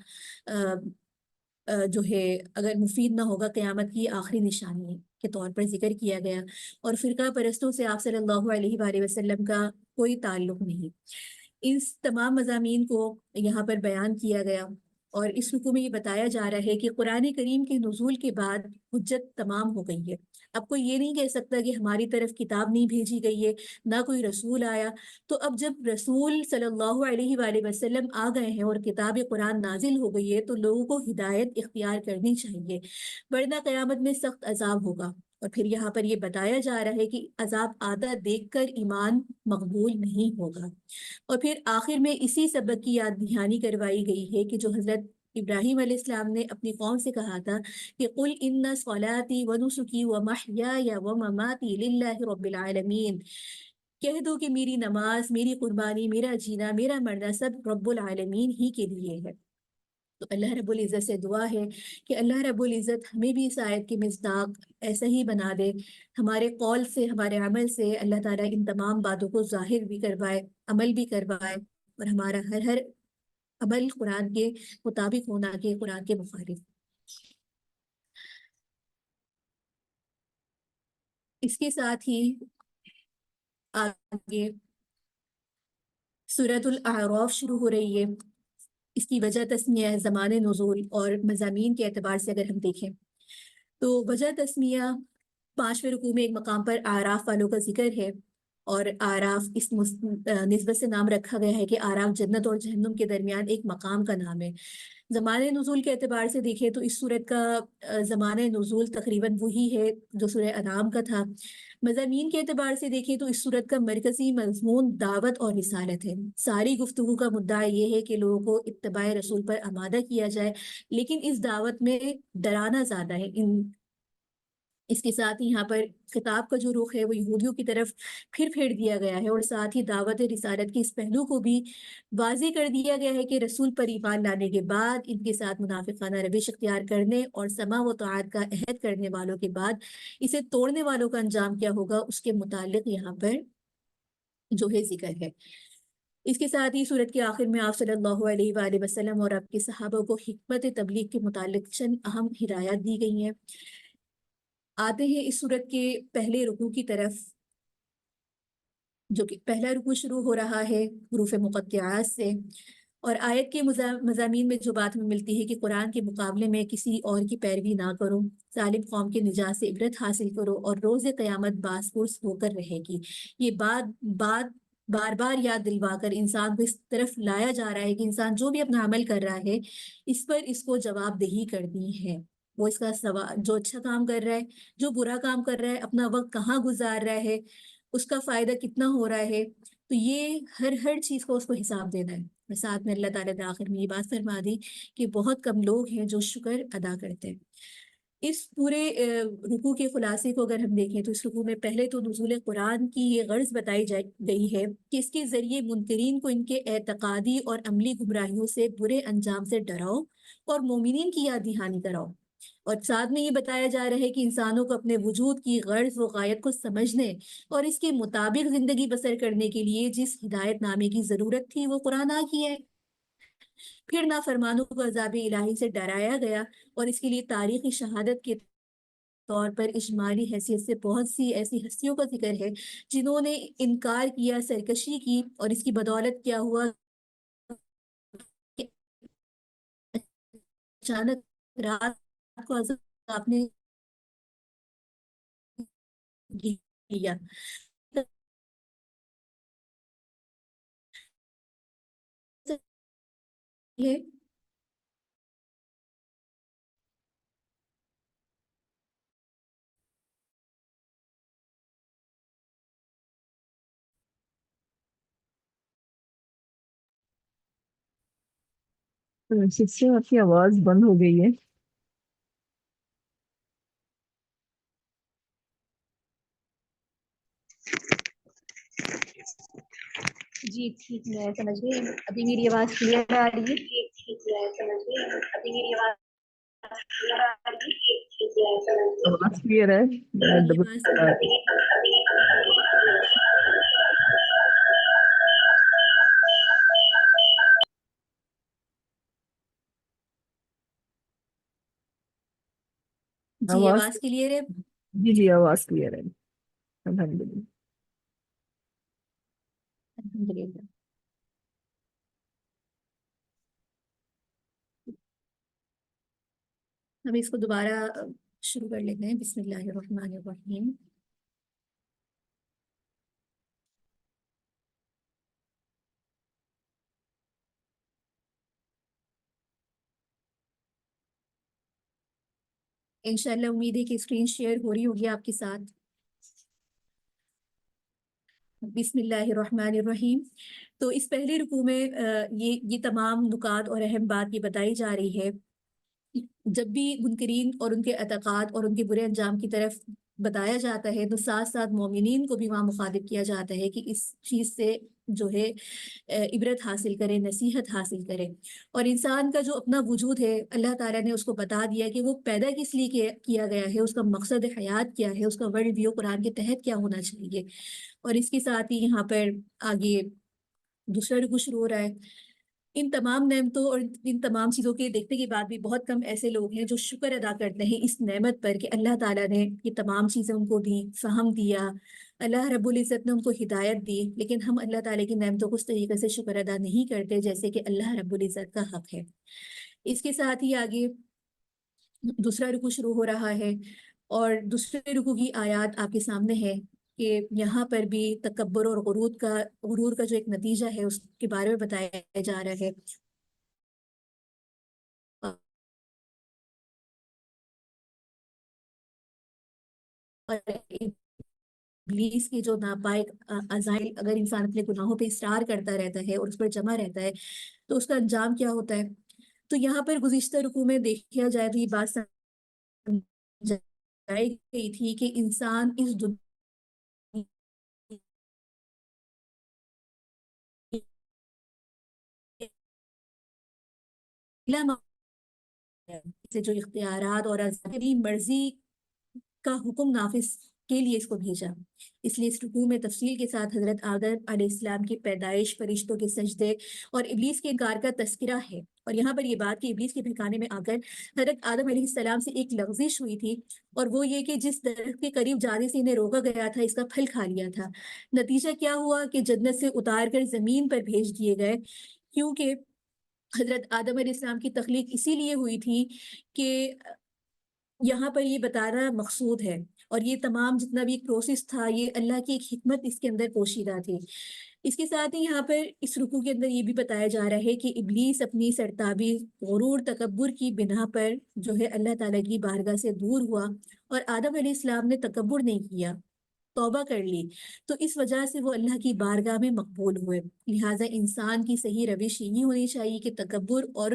S1: جو ہے اگر مفید نہ ہوگا، قیامت کی آخری نشانی کے طور پر ذکر کیا گیا، اور فرقہ پرستوں سے آپ صلی اللہ علیہ وآلہ وسلم کا کوئی تعلق نہیں۔ اس تمام مضامین کو یہاں پر بیان کیا گیا، اور اس رکوع میں یہ بتایا جا رہا ہے کہ قرآن کریم کے نزول کے بعد حجت تمام ہو گئی ہے۔ اب کوئی یہ نہیں کہہ سکتا کہ ہماری طرف کتاب نہیں بھیجی گئی ہے، نہ کوئی رسول آیا۔ تو اب جب رسول صلی اللہ علیہ وآلہ وسلم آ گئے ہیں اور کتاب قرآن نازل ہو گئی ہے، تو لوگوں کو ہدایت اختیار کرنی چاہیے، ورنہ قیامت میں سخت عذاب ہوگا۔ اور پھر یہاں پر یہ بتایا جا رہا ہے کہ عذاب آتا دیکھ کر ایمان مقبول نہیں ہوگا۔ اور پھر آخر میں اسی سبق کی یاد دہانی کروائی گئی ہے کہ جو حضرت ابراہیم علیہ السلام نے اپنی قوم سے کہا تھا کہ قل ان صلاتی ونسکی ومحیای ومماتی للہ رب العالمین، کہہ دو کہ میری نماز، میری قربانی، میرا جینا، میرا مرنا سب رب العالمین ہی کے لیے ہے۔ تو اللہ رب العزت سے دعا ہے کہ اللہ رب العزت ہمیں بھی اس آیت کی مصداق ایسا ہی بنا دے، ہمارے قول سے، ہمارے عمل سے اللہ تعالیٰ ان تمام باتوں کو ظاہر بھی کروائے، عمل بھی کروائے، اور ہمارا ہر عمل قرآن کے مطابق ہونا کہ قرآن کے مخالف۔ اس کے ساتھ ہی آگے سورۃ الاعراف شروع ہو رہی ہے۔ اس کی وجہ تسمیہ ہے، زمان نزول اور مضامین کے اعتبار سے اگر ہم دیکھیں تو وجہ تسمیہ 5ویں رکوع میں ایک مقام پر آراف والوں کا ذکر ہے، اور آراف اس نسبت سے نام رکھا گیا ہے کہ آراف جنت اور جہنم کے درمیان ایک مقام کا نام ہے۔ زمان نزول کے اعتبار سے دیکھیں تو اس صورت کا زمان نزول تقریباً وہی ہے جو سورہ انعام کا تھا۔ مضامین کے اعتبار سے دیکھیں تو اس صورت کا مرکزی مضمون دعوت اور رسالت ہے۔ ساری گفتگو کا مدعا یہ ہے کہ لوگوں کو اتباع رسول پر آمادہ کیا جائے، لیکن اس دعوت میں ڈرانا زیادہ ہے۔ اس کے ساتھ ہی یہاں پر خطاب کا جو رخ ہے وہ یہودیوں کی طرف پھیر دیا گیا ہے، اور ساتھ ہی دعوت رسالت کے اس پہلو کو بھی واضح کر دیا گیا ہے کہ رسول پر ایمان لانے کے بعد ان کے ساتھ منافقانہ روش اختیار کرنے اور سماع و طاعت کا عہد کرنے والوں کے بعد اسے توڑنے والوں کا انجام کیا ہوگا، اس کے متعلق یہاں پر جو ہے ذکر ہے۔ اس کے ساتھ ہی سورت کے آخر میں آپ صلی اللہ علیہ وآلہ وسلم اور آپ کے صحابہ کو حکمت تبلیغ کے متعلق چند اہم ہدایات دی گئی ہیں۔ آتے ہیں اس سورت کے پہلے رکوع کی طرف، جو کہ پہلا رکوع شروع ہو رہا ہے حروف مقطعات سے، اور آیت کے مضامین میں جو بات ہمیں ملتی ہے کہ قرآن کے مقابلے میں کسی اور کی پیروی نہ کرو، ظالم قوم کے نجات سے عبرت حاصل کرو، اور روز قیامت باس پرس ہو کر رہے گی۔ یہ بار بار یاد دلوا کر انسان کو اس طرف لایا جا رہا ہے کہ انسان جو بھی اپنا عمل کر رہا ہے اس پر اس کو جواب دہی کرنی ہے۔ وہ اس کا سوال، جو اچھا کام کر رہا ہے، جو برا کام کر رہا ہے، اپنا وقت کہاں گزار رہا ہے، اس کا فائدہ کتنا ہو رہا ہے، تو یہ ہر چیز کو اس کو حساب دینا ہے۔ اور ساتھ میں اللہ تعالیٰ نے آخر میں یہ بات فرما دی کہ بہت کم لوگ ہیں جو شکر ادا کرتے ہیں۔ اس پورے رکوع کے خلاصے کو اگر ہم دیکھیں تو اس رکوع میں پہلے تو نزول قرآن کی یہ غرض بتائی گئی ہے کہ اس کے ذریعے منکرین کو ان کے اعتقادی اور عملی گمراہیوں سے، برے انجام سے ڈراؤ، اور مومنین کی یاد دہانی کراؤ۔ اور ساتھ میں یہ بتایا جا رہا ہے کہ انسانوں کو اپنے وجود کی غرض و غایت کو سمجھنے اور اس کے مطابق زندگی بسر کرنے کے لیے جس ہدایت نامے کی ضرورت تھی وہ قرآن آ کی ہے۔ پھر نافرمانوں کو عذاب الہی سے ڈرایا گیا، اور اس کے لیے تاریخی شہادت کے طور پر اجمالی حیثیت سے بہت سی ایسی ہستیوں کا ذکر ہے جنہوں نے انکار کیا، سرکشی کی، اور اس کی بدولت کیا ہوا کہ اچانک رات کو عذاب نے لیا۔
S3: سسٹر آپ کی آواز بند ہو گئی ہے.
S1: جی ٹھیک ہے، سمجھ گئی. ابھی میری آواز کلیئر آ رہی ہے؟
S3: آواز کلیئر ہے.
S1: میری
S3: ڈبل
S1: آواز
S3: آ رہی ہے.
S1: جی آواز کلیئر ہے.
S3: جی جی آواز کلیئر ہے. الحمد للہ.
S1: الحمد للہ. ہم اس کو دوبارہ شروع کر لیتے ہیں. بسم اللہ الرحمن الرحیم. انشاءاللہ امید ہے کہ اسکرین شیئر ہو رہی ہوگی آپ کے ساتھ. بسم اللہ الرحمن الرحیم. تو اس پہلے رکوع میں یہ تمام نکات اور اہم بات یہ بتائی جا رہی ہے. جب بھی منکرین اور ان کے اعتقاد اور ان کے برے انجام کی طرف بتایا جاتا ہے تو ساتھ ساتھ مومنین کو بھی وہاں مخاطب کیا جاتا ہے کہ اس چیز سے جو ہے عبرت حاصل کرے، نصیحت حاصل کرے. اور انسان کا جو اپنا وجود ہے اللہ تعالیٰ نے اس کو بتا دیا کہ وہ پیدا کس لیے کیا گیا ہے، اس کا مقصد حیات کیا ہے، اس کا ورلڈ ویو قرآن کے تحت کیا ہونا چاہیے. اور اس کے ساتھ ہی یہاں پر آگے دوسرا رکوع شروع ہو رہا ہے. ان تمام نعمتوں اور ان تمام چیزوں کے دیکھنے کے بعد بھی بہت کم ایسے لوگ ہیں جو شکر ادا کرتے ہیں اس نعمت پر کہ اللہ تعالیٰ نے یہ تمام چیزیں ان کو دی، فہم دیا، اللہ رب العزت نے ان کو ہدایت دی. لیکن ہم اللہ تعالیٰ کی نعمتوں کو اس طریقے سے شکر ادا نہیں کرتے جیسے کہ اللہ رب العزت کا حق ہے. اس کے ساتھ ہی آگے دوسرا رکوع شروع ہو رہا ہے اور دوسرے رکوع کی آیات آپ کے سامنے ہے کہ یہاں پر بھی تکبر اور غرور کا جو ایک نتیجہ ہے اس کے بارے میں بتایا جا رہا ہے. اور ابلیس کے جو ناپائق عزائم اگر انسان اپنے گناہوں پہ اصرار کرتا رہتا ہے اور اس پر جمع رہتا ہے تو اس کا انجام کیا ہوتا ہے. تو یہاں پر گزشتہ رکوع میں دیکھا جائے تو یہ بات سمجھائی گئی تھی کہ انسان اس دنیا سے جو اختیارات اور اپنی مرضی کا حکم نافذ کے لیے اس کو بھیجا. اس لیے اس رکوع میں تفصیل کے ساتھ حضرت آدم علیہ السلام کی پیدائش، فرشتوں کے سجدے اور ابلیس کے انکار کا تذکرہ ہے. اور یہاں پر یہ بات کہ ابلیس کے بہکانے میں آ کر حضرت آدم علیہ السلام سے ایک لغزش ہوئی تھی اور وہ یہ کہ جس درخت کے قریب جانے سے انہیں روکا گیا تھا اس کا پھل کھا لیا تھا. نتیجہ کیا ہوا کہ جنت سے اتار کر زمین پر بھیج دیے گئے، کیونکہ حضرت آدم علیہ السلام کی تخلیق اسی لیے ہوئی تھی کہ یہاں پر یہ بتانا مقصود ہے. اور یہ تمام جتنا بھی ایک پروسیس تھا یہ اللہ کی ایک حکمت اس کے اندر پوشیدہ تھی. اس کے ساتھ ہی یہاں پر اس رکوع کے اندر یہ بھی بتایا جا رہا ہے کہ ابلیس اپنی سرتابی، غرور، تکبر کی بنا پر جو ہے اللہ تعالیٰ کی بارگاہ سے دور ہوا اور آدم علیہ السلام نے تکبر نہیں کیا، توبہ کر لی. تو اس وجہ سے وہ اللہ کی بارگاہ میں مقبول ہوئے. لہٰذا انسان کی صحیح روش یہی ہونی چاہیے کہ تکبر اور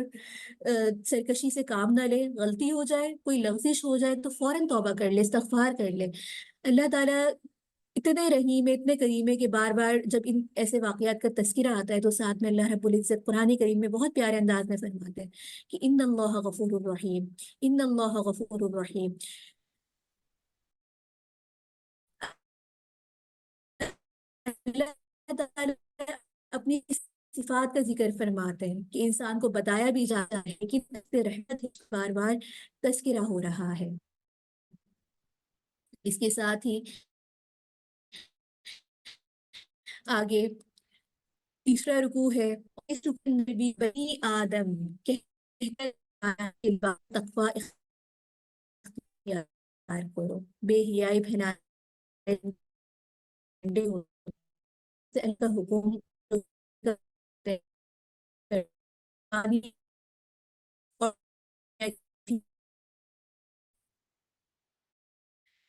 S1: سرکشی سے کام نہ لے. غلطی ہو جائے، کوئی لغزش ہو جائے تو فوراً توبہ کر لے، استغفار کر لے. اللہ تعالیٰ اتنے رحیم ہے، اتنے کریم ہے کہ بار بار جب ان ایسے واقعات کا تذکرہ آتا ہے تو ساتھ میں اللہ رب العزت قرآن کریم میں بہت پیارے انداز میں فرماتے ہیں کہ ان اللہ غفور الرحیم، ان اللہ غفور الرحیم. اللہ تعالیٰ اپنی صفات کا ذکر فرماتے ہیں کہ انسان کو بتایا بھی جاتا ہے کہ رحمت بار بار تذکرہ ہو رہا ہے. اس کے ساتھ ہی آگے تیسرا رکوع ہے. اس رکوع میں بھی بنی آدم تقوی اختیار کرو، بے حیائی پھیلانے سے اللہ کا حکم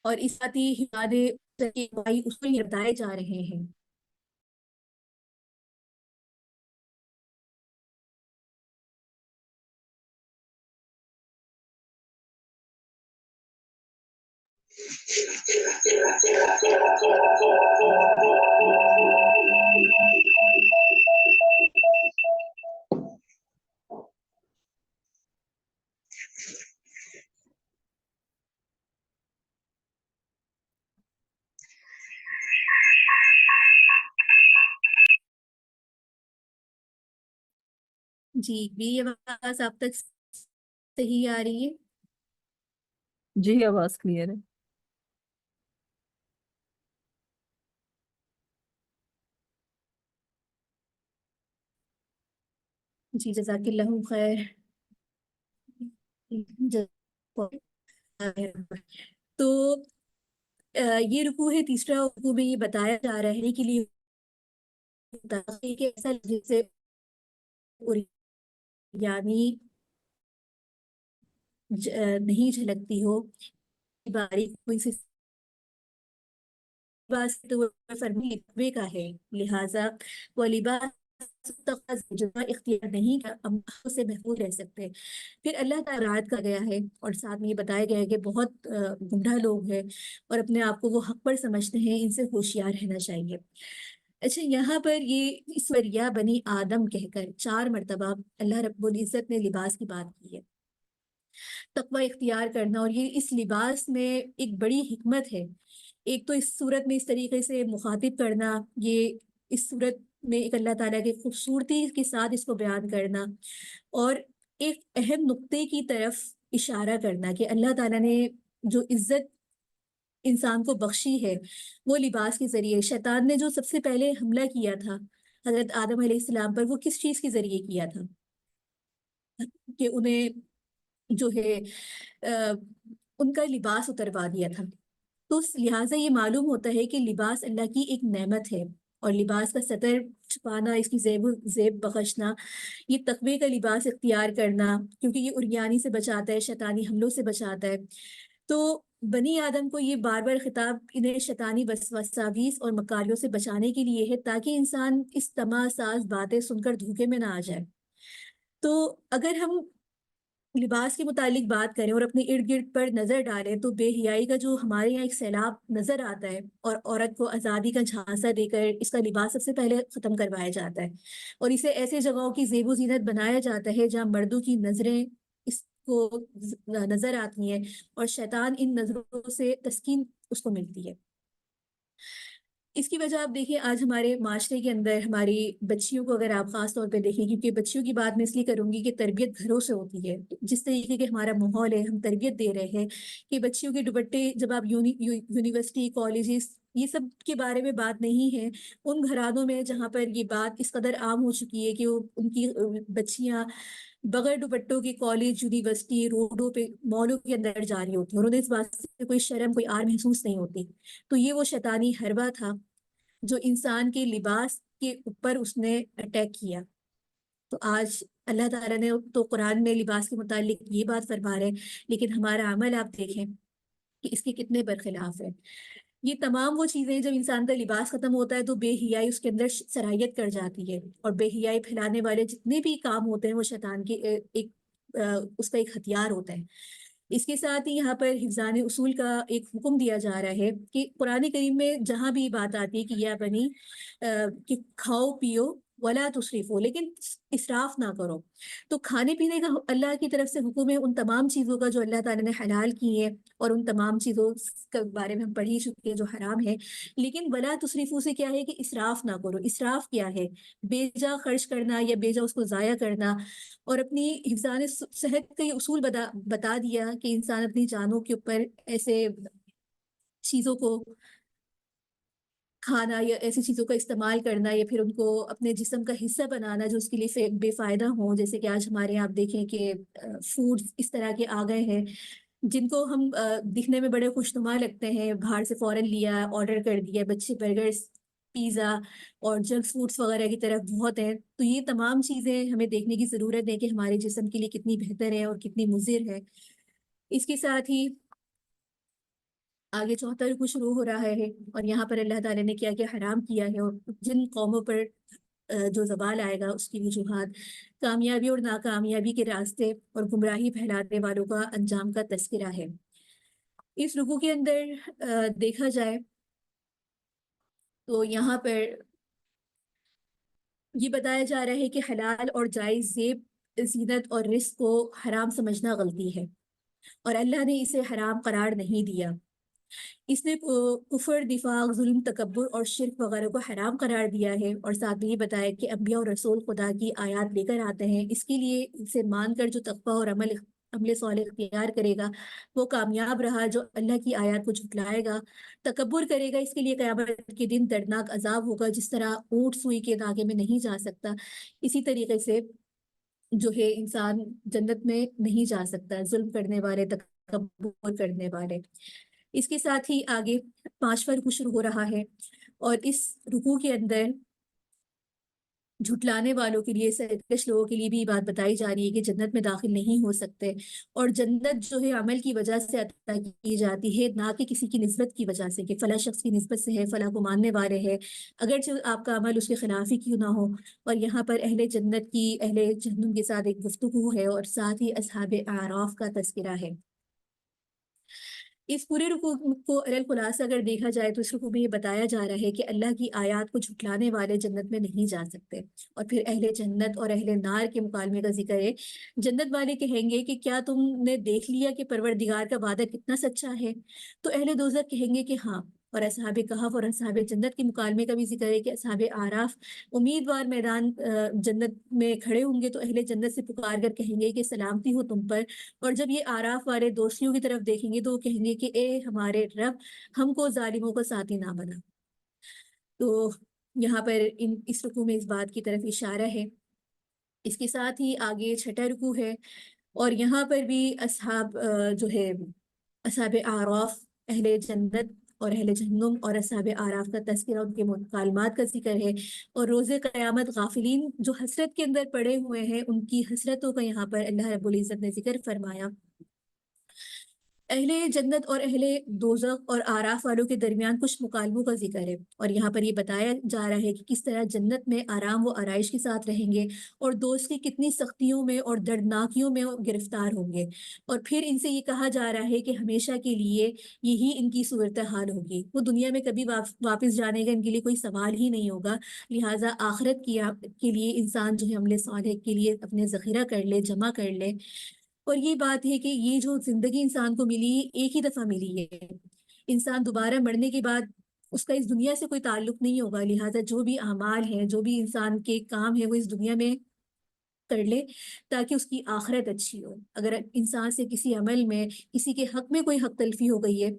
S1: اور اس ساتھ ہی اس کو یہ بتائے جا رہے ہیں. جی یہ آواز آپ تک صحیح آ رہی ہے؟
S3: جی آواز کلیئر ہے.
S1: جی جزاک اللہ خیر. تو یہ رکوع ہے. تیسرا رکوع میں یہ بتایا جا رہا ہے کے لیے ہوتا ہے کہ ایسا جیسے یعنی نہیں جھلکتی ہو باریک کوئی سی لباس تو وہ فرمی لبے کا ہے، لہٰذا وہ لباس اختیار نہیں کا سے محفوظ رہ سکتے. پھر اللہ کا اراد کا گیا ہے اور ساتھ میں یہ بتایا گیا ہے کہ بہت گمراہ لوگ ہیں اور اپنے آپ کو وہ حق پر سمجھتے ہیں، ان سے ہوشیار رہنا چاہیے. اچھا یہاں پر یہ اس پر یا بنی آدم کہہ کر 4 مرتبہ اللہ رب العزت نے لباس کی بات کی ہے. تقوی اختیار کرنا، اور یہ اس لباس میں ایک بڑی حکمت ہے. ایک تو اس صورت میں اس طریقے سے مخاطب کرنا، یہ اس صورت میں ایک اللہ تعالیٰ کی خوبصورتی کے ساتھ اس کو بیان کرنا، اور ایک اہم نقطے کی طرف اشارہ کرنا کہ اللہ تعالیٰ نے جو عزت انسان کو بخشی ہے وہ لباس کے ذریعے. شیطان نے جو سب سے پہلے حملہ کیا تھا حضرت آدم علیہ السلام پر، وہ کس چیز کے ذریعے کیا تھا؟ کہ انہیں جو ہے ان کا لباس اتروا دیا تھا. تو لہٰذا یہ معلوم ہوتا ہے کہ لباس اللہ کی ایک نعمت ہے، اور لباس کا ستر چھپانا، اس کی زیب بخشنا، یہ تقوی کا لباس اختیار کرنا، کیونکہ یہ عریانی سے بچاتا ہے، شیطانی حملوں سے بچاتا ہے. تو بنی آدم کو یہ بار بار خطاب انہیں شیطانی وساویس اور مکاریوں سے بچانے کے لیے ہے، تاکہ انسان اس طمع ساز باتیں سن کر دھوکے میں نہ آ جائے. تو اگر ہم لباس کے متعلق بات کریں اور اپنے ارد گرد پر نظر ڈالیں تو بے حیائی کا جو ہمارے یہاں ایک سیلاب نظر آتا ہے، اور عورت کو آزادی کا جھانسا دے کر اس کا لباس سب سے پہلے ختم کروایا جاتا ہے، اور اسے ایسے جگہوں کی زیب و زینت بنایا جاتا ہے جہاں مردوں کی نظریں اس کو نظر آتی ہیں، اور شیطان ان نظروں سے تسکین اس کو ملتی ہے. اس کی وجہ آپ دیکھیں آج ہمارے معاشرے کے اندر ہماری بچیوں کو اگر آپ خاص طور پہ دیکھیں، کیونکہ بچیوں کی بات میں اس لیے کروں گی کہ تربیت گھروں سے ہوتی ہے. جس طریقے کے ہمارا ماحول ہے، ہم تربیت دے رہے ہیں کہ بچیوں کے دوپٹے، جب آپ یونیورسٹی کالجز یہ سب کے بارے میں بات نہیں ہے، ان گھرانوں میں جہاں پر یہ بات اس قدر عام ہو چکی ہے کہ ان کی بچیاں بغیر دوپٹوں کے کالج، یونیورسٹی، روڈوں پہ، مالوں کے اندر جا رہی ہوتی ہیں، اور انہیں اس بات سے کوئی شرم، کوئی آر محسوس نہیں ہوتی. تو یہ وہ شیطانی حربہ تھا جو انسان کے لباس کے اوپر اس نے اٹیک کیا. تو آج اللہ تعالیٰ نے تو قرآن میں لباس کے متعلق یہ بات فرما رہے ہیں، لیکن ہمارا عمل آپ دیکھیں کہ اس کے کتنے برخلاف ہے. یہ تمام وہ چیزیں جب انسان کا لباس ختم ہوتا ہے تو بے حیائی اس کے اندر سرایت کر جاتی ہے، اور بے حیائی پھیلانے والے جتنے بھی کام ہوتے ہیں وہ شیطان کے ایک اس کا ایک ہتھیار ہوتا ہے. اس کے ساتھ ہی یہاں پر حفظان اصول کا ایک حکم دیا جا رہا ہے کہ قرآن کریم میں جہاں بھی بات آتی ہے کہ یا بنی کہ کھاؤ پیو ولا تسرفو، لیکن اسراف نہ کرو. تو کھانے پینے کا اللہ کی طرف سے حکم ہے، ان تمام چیزوں کا جو اللہ تعالیٰ نے حلال کی ہیں، اور ان تمام چیزوں کے بارے میں ہم پڑھ ہی چکے ہیں جو حرام ہے. لیکن ولا تسرفو سے کیا ہے کہ اسراف نہ کرو. اسراف کیا ہے؟ بے جا خرچ کرنا یا بے جا اس کو ضائع کرنا. اور اپنی حفظان صحت کا یہ اصول بتا دیا کہ انسان اپنی جانوں کے اوپر ایسے چیزوں کو کھانا یا ایسی چیزوں کا استعمال کرنا یا پھر ان کو اپنے جسم کا حصہ بنانا جو اس کے لیے بے فائدہ ہوں. جیسے کہ آج ہمارے یہاں آپ دیکھیں کہ فوڈ اس طرح کے آ گئے ہیں جن کو ہم دکھنے میں بڑے خوشنما لگتے ہیں، باہر سے فوراً لیا، آرڈر کر دیا، بچے برگرز، پیزا اور جنک فوڈس وغیرہ کی طرف بہت ہیں. تو یہ تمام چیزیں ہمیں دیکھنے کی ضرورت ہے کہ ہمارے جسم کے لیے کتنی بہتر ہے اور کتنی مضر ہے. اس کے ساتھ ہی آگے چوتھا رکوع شروع ہو رہا ہے، اور یہاں پر اللہ تعالیٰ نے کیا کیا حرام کیا ہے، اور جن قوموں پر جو زوال آئے گا اس کی وجوہات، کامیابی اور ناکامیابی کے راستے اور گمراہی پھیلانے والوں کا انجام کا تذکرہ ہے. اس رکوع کے اندر دیکھا جائے تو یہاں پر یہ بتایا جا رہا ہے کہ حلال اور جائز زیب، زینت اور رزق کو حرام سمجھنا غلطی ہے، اور اللہ نے اسے حرام قرار نہیں دیا۔ اس نے کفر، نفاق، ظلم، تکبر اور شرک وغیرہ کو حرام قرار دیا ہے، اور ساتھ میں یہ بتایا کہ انبیاء اور رسول خدا کی آیات لے کر آتے ہیں، اس کے لیے اسے مان کر جو تقوی اور عمل صالح اختیار کرے گا وہ کامیاب رہا، جو اللہ کی آیات کو جھٹلائے گا، تکبر کرے گا، اس کے لیے قیامت کے دن دردناک عذاب ہوگا۔ جس طرح اونٹ سوئی کے دھاگے میں نہیں جا سکتا، اسی طریقے سے جو ہے انسان جنت میں نہیں جا سکتا، ظلم کرنے والے، تکبر کرنے والے۔ اس کے ساتھ ہی آگے 5واں رکوع شروع ہو رہا ہے، اور اس رکوع کے اندر جھٹلانے والوں کے لیے، سرکش لوگوں کے لیے بھی یہ بات بتائی جا رہی ہے کہ جنت میں داخل نہیں ہو سکتے، اور جنت جو ہے عمل کی وجہ سے عطا کی جاتی ہے، نہ کہ کسی کی نسبت کی وجہ سے، کہ فلاں شخص کی نسبت سے ہے، فلاں کو ماننے والے ہیں، اگرچہ آپ کا عمل اس کے خلاف ہی کیوں نہ ہو۔ اور یہاں پر اہل جنت کی، اہل جہنم کے ساتھ ایک گفتگو ہے، اور ساتھ ہی اصحاب اعراف کا تذکرہ ہے۔ اس پورے رکوع کو خلاصہ اگر دیکھا جائے تو اس رکوع میں یہ بتایا جا رہا ہے کہ اللہ کی آیات کو جھٹلانے والے جنت میں نہیں جا سکتے، اور پھر اہل جنت اور اہل نار کے مکالمے کا ذکر ہے۔ جنت والے کہیں گے کہ کیا تم نے دیکھ لیا کہ پروردگار کا وعدہ کتنا سچا ہے؟ تو اہل دوزخ کہیں گے کہ ہاں، اور اصحاب کہف اور اصحاب جنت کے مکالمے کا بھی ذکر ہے کہ اصحاب اعراف امیدوار میدان جنت میں کھڑے ہوں گے، تو اہل جنت سے پکار کر کہیں گے کہ سلامتی ہو تم پر، اور جب یہ آراف والے دوستیوں کی طرف دیکھیں گے تو وہ کہیں گے کہ اے ہمارے رب، ہم کو ظالموں کا ساتھی نہ بنا۔ تو یہاں پر اس رکوع میں اس بات کی طرف اشارہ ہے۔ اس کے ساتھ ہی آگے 6واں رکوع ہے، اور یہاں پر بھی اصحاب جو ہے اصحاب اعراف، اہل جنت اور اہل جہنم اور اصحاب اعراف کا تذکرہ، ان کے مکالمات کا ذکر ہے، اور روز قیامت غافلین جو حسرت کے اندر پڑے ہوئے ہیں ان کی حسرتوں کا یہاں پر اللہ رب العزت نے ذکر فرمایا۔ اہل جنت اور اہل دوزخ اور آراف والوں کے درمیان کچھ مکالموں کا ذکر ہے، اور یہاں پر یہ بتایا جا رہا ہے کہ کس طرح جنت میں آرام و آرائش کے ساتھ رہیں گے، اور دوست کی کتنی سختیوں میں اور دردناکیوں میں گرفتار ہوں گے، اور پھر ان سے یہ کہا جا رہا ہے کہ ہمیشہ کے لیے یہی ان کی صورتحال ہوگی، وہ دنیا میں کبھی واپس جانے کا ان کے لیے کوئی سوال ہی نہیں ہوگا۔ لہٰذا آخرت کے لیے انسان جو ہے عمل صالح کے لیے اپنے ذخیرہ کر لے، جمع کر لے۔ اور یہ بات ہے کہ یہ جو زندگی انسان کو ملی ایک ہی دفعہ ملی ہے، انسان دوبارہ مرنے کے بعد اس کا اس دنیا سے کوئی تعلق نہیں ہوگا، لہٰذا جو بھی اعمال ہیں، جو بھی انسان کے کام ہیں، وہ اس دنیا میں کر لے تاکہ اس کی آخرت اچھی ہو۔ اگر انسان سے کسی عمل میں، کسی کے حق میں کوئی حق تلفی ہو گئی ہے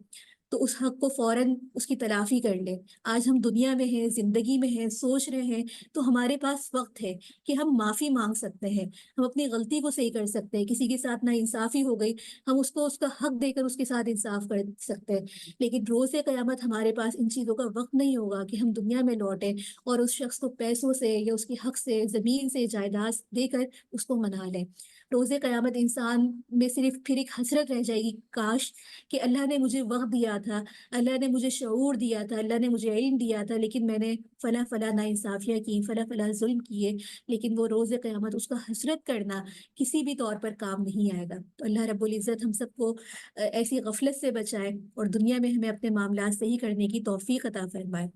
S1: تو اس حق کو فوراً اس کی تلافی کر لے۔ آج ہم دنیا میں ہیں، زندگی میں ہیں، سوچ رہے ہیں، تو ہمارے پاس وقت ہے کہ ہم معافی مانگ سکتے ہیں، ہم اپنی غلطی کو صحیح کر سکتے ہیں، کسی کے ساتھ ناانصافی ہو گئی، ہم اس کو اس کا حق دے کر اس کے ساتھ انصاف کر سکتے ہیں۔ لیکن روز قیامت ہمارے پاس ان چیزوں کا وقت نہیں ہوگا کہ ہم دنیا میں لوٹیں اور اس شخص کو پیسوں سے یا اس کے حق سے، زمین سے، جائیداد دے کر اس کو منا لیں۔ روز قیامت انسان میں صرف پھر ایک حسرت رہ جائے گی، کاش کہ اللہ نے مجھے وقت دیا تھا، اللہ نے مجھے شعور دیا تھا، اللہ نے مجھے علم دیا تھا، لیکن میں نے فلاں فلاں ناانصافیاں کی، فلاں فلاں ظلم کیے۔ لیکن وہ روز قیامت اس کا حسرت کرنا کسی بھی طور پر کام نہیں آئے گا۔ تو اللہ رب العزت ہم سب کو ایسی غفلت سے بچائے، اور دنیا میں ہمیں اپنے معاملات صحیح کرنے کی توفیق عطا فرمائے۔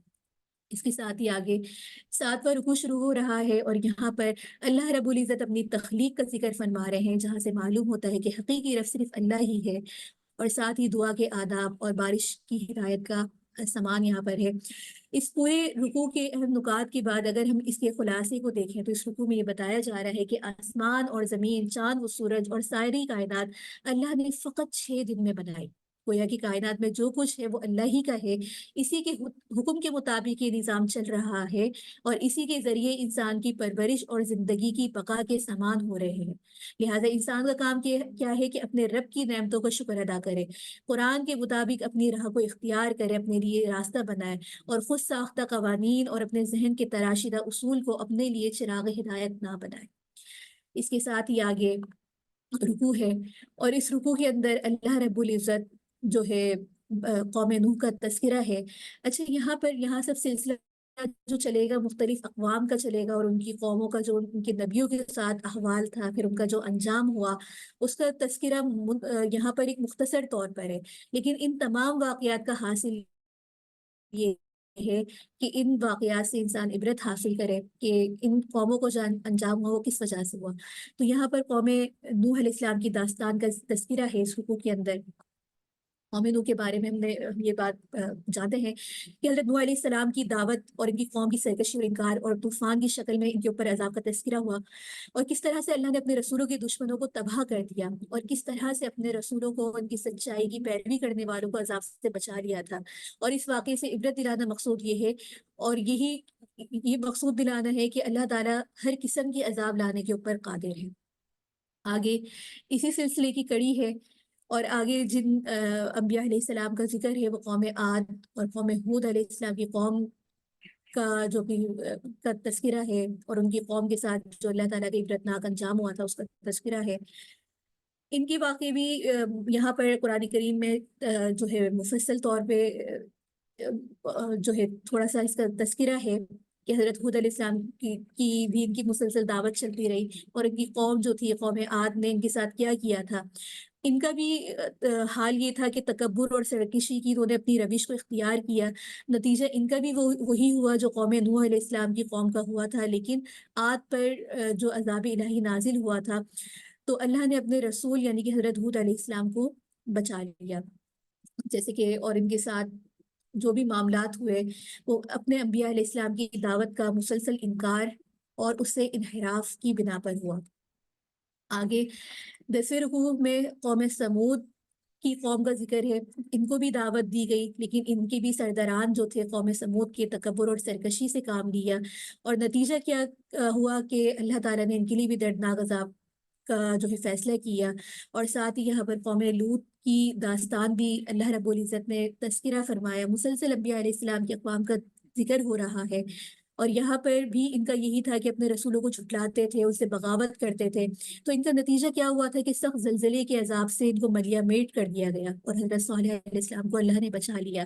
S1: اس کے ساتھ ہی آگے 7واں رکوع شروع ہو رہا ہے، اور یہاں پر اللہ رب العزت اپنی تخلیق کا ذکر فرما رہے ہیں، جہاں سے معلوم ہوتا ہے کہ حقیقی رب صرف اللہ ہی ہے، اور ساتھ ہی دعا کے آداب اور بارش کی ہدایت کا سامان یہاں پر ہے۔ اس پورے رکوع کے اہم نکات کے بعد اگر ہم اس کے خلاصے کو دیکھیں تو اس رکوع میں یہ بتایا جا رہا ہے کہ آسمان اور زمین، چاند و سورج اور ساری کائنات اللہ نے فقط 6 دن میں بنائی۔ گویا کہ کائنات میں جو کچھ ہے وہ اللہ ہی کا ہے، اسی کے حکم کے مطابق یہ نظام چل رہا ہے، اور اسی کے ذریعے انسان کی پرورش اور زندگی کی بقا کے سامان ہو رہے ہیں۔ لہٰذا انسان کا کام کیا ہے کہ اپنے رب کی نعمتوں کا شکر ادا کرے، قرآن کے مطابق اپنی راہ کو اختیار کرے، اپنے لیے راستہ بنائے، اور خود ساختہ قوانین اور اپنے ذہن کے تراشیدہ اصول کو اپنے لیے چراغ ہدایت نہ بنائے۔ اس کے ساتھ ہی آگے رکوع ہے، اور اس رکوع کے اندر اللہ رب العزت جو ہے قوم نوح کا تذکرہ ہے۔ اچھا، یہاں پر سب سلسلہ جو چلے گا مختلف اقوام کا چلے گا، اور ان کی قوموں کا جو ان کے نبیوں کے ساتھ احوال تھا، پھر ان کا جو انجام ہوا، اس کا تذکرہ یہاں پر ایک مختصر طور پر ہے، لیکن ان تمام واقعات کا حاصل یہ ہے کہ ان واقعات سے انسان عبرت حاصل کرے کہ ان قوموں کو جو انجام ہوا وہ کس وجہ سے ہوا۔ تو یہاں پر قوم نوح علیہ السلام کی داستان کا تذکرہ ہے اس رکوع کے اندر۔ قوم نوح کے بارے میں ہم نے یہ بات جانتے ہیں کہ حضرت نوح علیہ السلام کی دعوت اور ان کی قوم کی سرکشی اور انکار اور طوفان کی شکل میں ان کے اوپر عذاب کا تذکرہ ہوا، اور کس طرح سے اللہ نے اپنے رسولوں کے دشمنوں کو تباہ کر دیا، اور کس طرح سے اپنے رسولوں کو ان کی سچائی کی پیروی کرنے والوں کو عذاب سے بچا لیا تھا۔ اور اس واقعے سے عبرت دلانا مقصود یہ ہے، اور یہ مقصود دلانا ہے کہ اللہ تعالیٰ ہر قسم کی عذاب لانے کے اوپر قادر ہے۔ آگے اسی سلسلے کی کڑی ہے، اور آگے جن انبیاء علیہ السلام کا ذکر ہے وہ قوم عاد اور قوم ہود علیہ السلام کی قوم کا جو بھی کا تذکرہ ہے، اور ان کی قوم کے ساتھ جو اللہ تعالیٰ کے عبرتناک انجام ہوا تھا اس کا تذکرہ ہے۔ ان کے واقعے بھی یہاں پر قرآن کریم میں جو ہے مفصل طور پہ جو ہے تھوڑا سا اس کا تذکرہ ہے کہ حضرت ہود علیہ السلام کی بھی ان کی مسلسل دعوت چلتی رہی، اور ان کی قوم جو تھی قوم عاد نے ان کے ساتھ کیا کیا تھا۔ ان کا بھی حال یہ تھا کہ تکبر اور سرکشی کی انہوں نے اپنی روش کو اختیار کیا، نتیجہ ان کا بھی وہی ہوا جو قوم نوح علیہ السلام کی قوم کا ہوا تھا، لیکن عاد پر جو عذاب الہی نازل ہوا تھا تو اللہ نے اپنے رسول یعنی کہ حضرت ہود علیہ السلام کو بچا لیا، جیسے کہ اور ان کے ساتھ جو بھی معاملات ہوئے وہ اپنے انبیاء علیہ السلام کی دعوت کا مسلسل انکار اور اس سے انحراف کی بنا پر ہوا۔ آگے 10ویں رکوع میں قوم سمود کی قوم کا ذکر ہے، ان کو بھی دعوت دی گئی، لیکن ان کے بھی سرداران جو تھے قوم سمود کے تکبر اور سرکشی سے کام لیا، اور نتیجہ کیا ہوا کہ اللہ تعالیٰ نے ان کے لیے بھی دردناک عذاب کا جو ہے فیصلہ کیا۔ اور ساتھ ہی یہاں پر قوم لوط کی داستان بھی اللہ رب العزت نے تذکرہ فرمایا، مسلسل انبیاء علیہ السلام کے اقوام کا ذکر ہو رہا ہے، اور یہاں پر بھی ان کا یہی تھا کہ اپنے رسولوں کو جھٹلاتے تھے، اس سے بغاوت کرتے تھے، تو ان کا نتیجہ کیا ہوا تھا کہ سخت زلزلے کے عذاب سے ان کو ملیا میٹ کر دیا گیا، اور حضرت صالح علیہ السلام کو اللہ نے بچا لیا۔